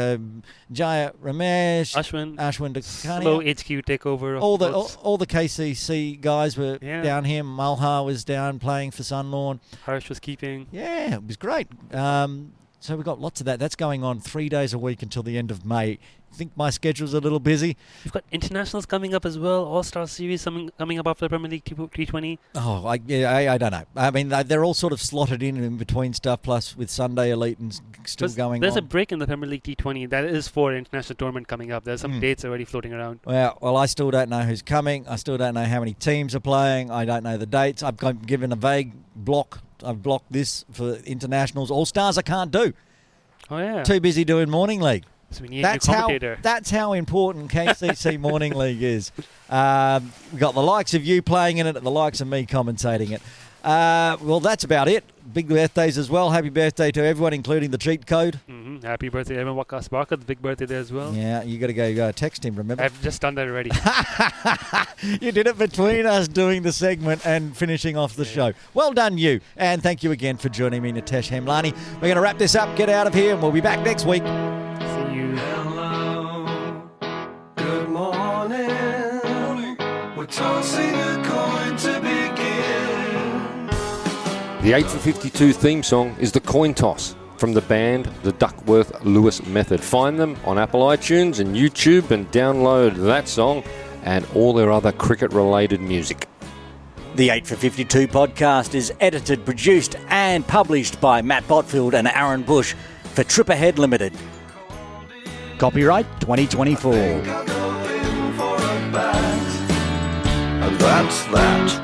S2: Jaya Ramesh, Ashwin Dakhania.
S3: Slow HQ takeover.
S2: All the KCC guys were down here. Malha was down playing for Sunlawn.
S3: Harsh was keeping.
S2: Yeah, it was great. So we've got lots of that. That's going on 3 days a week until the end of May. I think my schedule's a little busy.
S3: You've got internationals coming up as well. All-Star Series coming up after the Premier League T20.
S2: Oh, I don't know. I mean, they're all sort of slotted in between stuff, plus with Sunday Elite and still going on.
S3: There's a break in the Premier League T20. That is for an international tournament coming up. There's some dates already floating around.
S2: Well, I still don't know who's coming. I still don't know how many teams are playing. I don't know the dates. I've given a vague block. I've blocked this for internationals. All-Stars I can't do.
S3: Oh, yeah.
S2: Too busy doing Morning League.
S3: So we need a new commentator.
S2: That's how important KCC Morning League is. We've got the likes of you playing in it and the likes of me commentating it. Well, that's about it. Big birthdays as well. Happy birthday to everyone, including the cheat code.
S3: Happy birthday, everyone. Wakas Barker, the big birthday there as well.
S2: Yeah, you got to go text him, remember?
S3: I've just done that already.
S2: You did it between us doing the segment and finishing off the show. Well done, you. And thank you again for joining me, Nitesh Hemlani. We're going to wrap this up, get out of here, and we'll be back next week.
S3: See you.
S4: Hello, good morning. We're tossing a coin to begin.
S1: The 8 for 52 theme song is The Coin Toss from the band The Duckworth-Lewis Method. Find them on Apple iTunes and YouTube and download that song and all their other cricket-related music.
S2: The 8 for 52 podcast is edited, produced and published by Matt Botfield and Aaron Bush for Trip Ahead Limited. Copyright 2024.
S4: I'll go in for a bat, and that's that.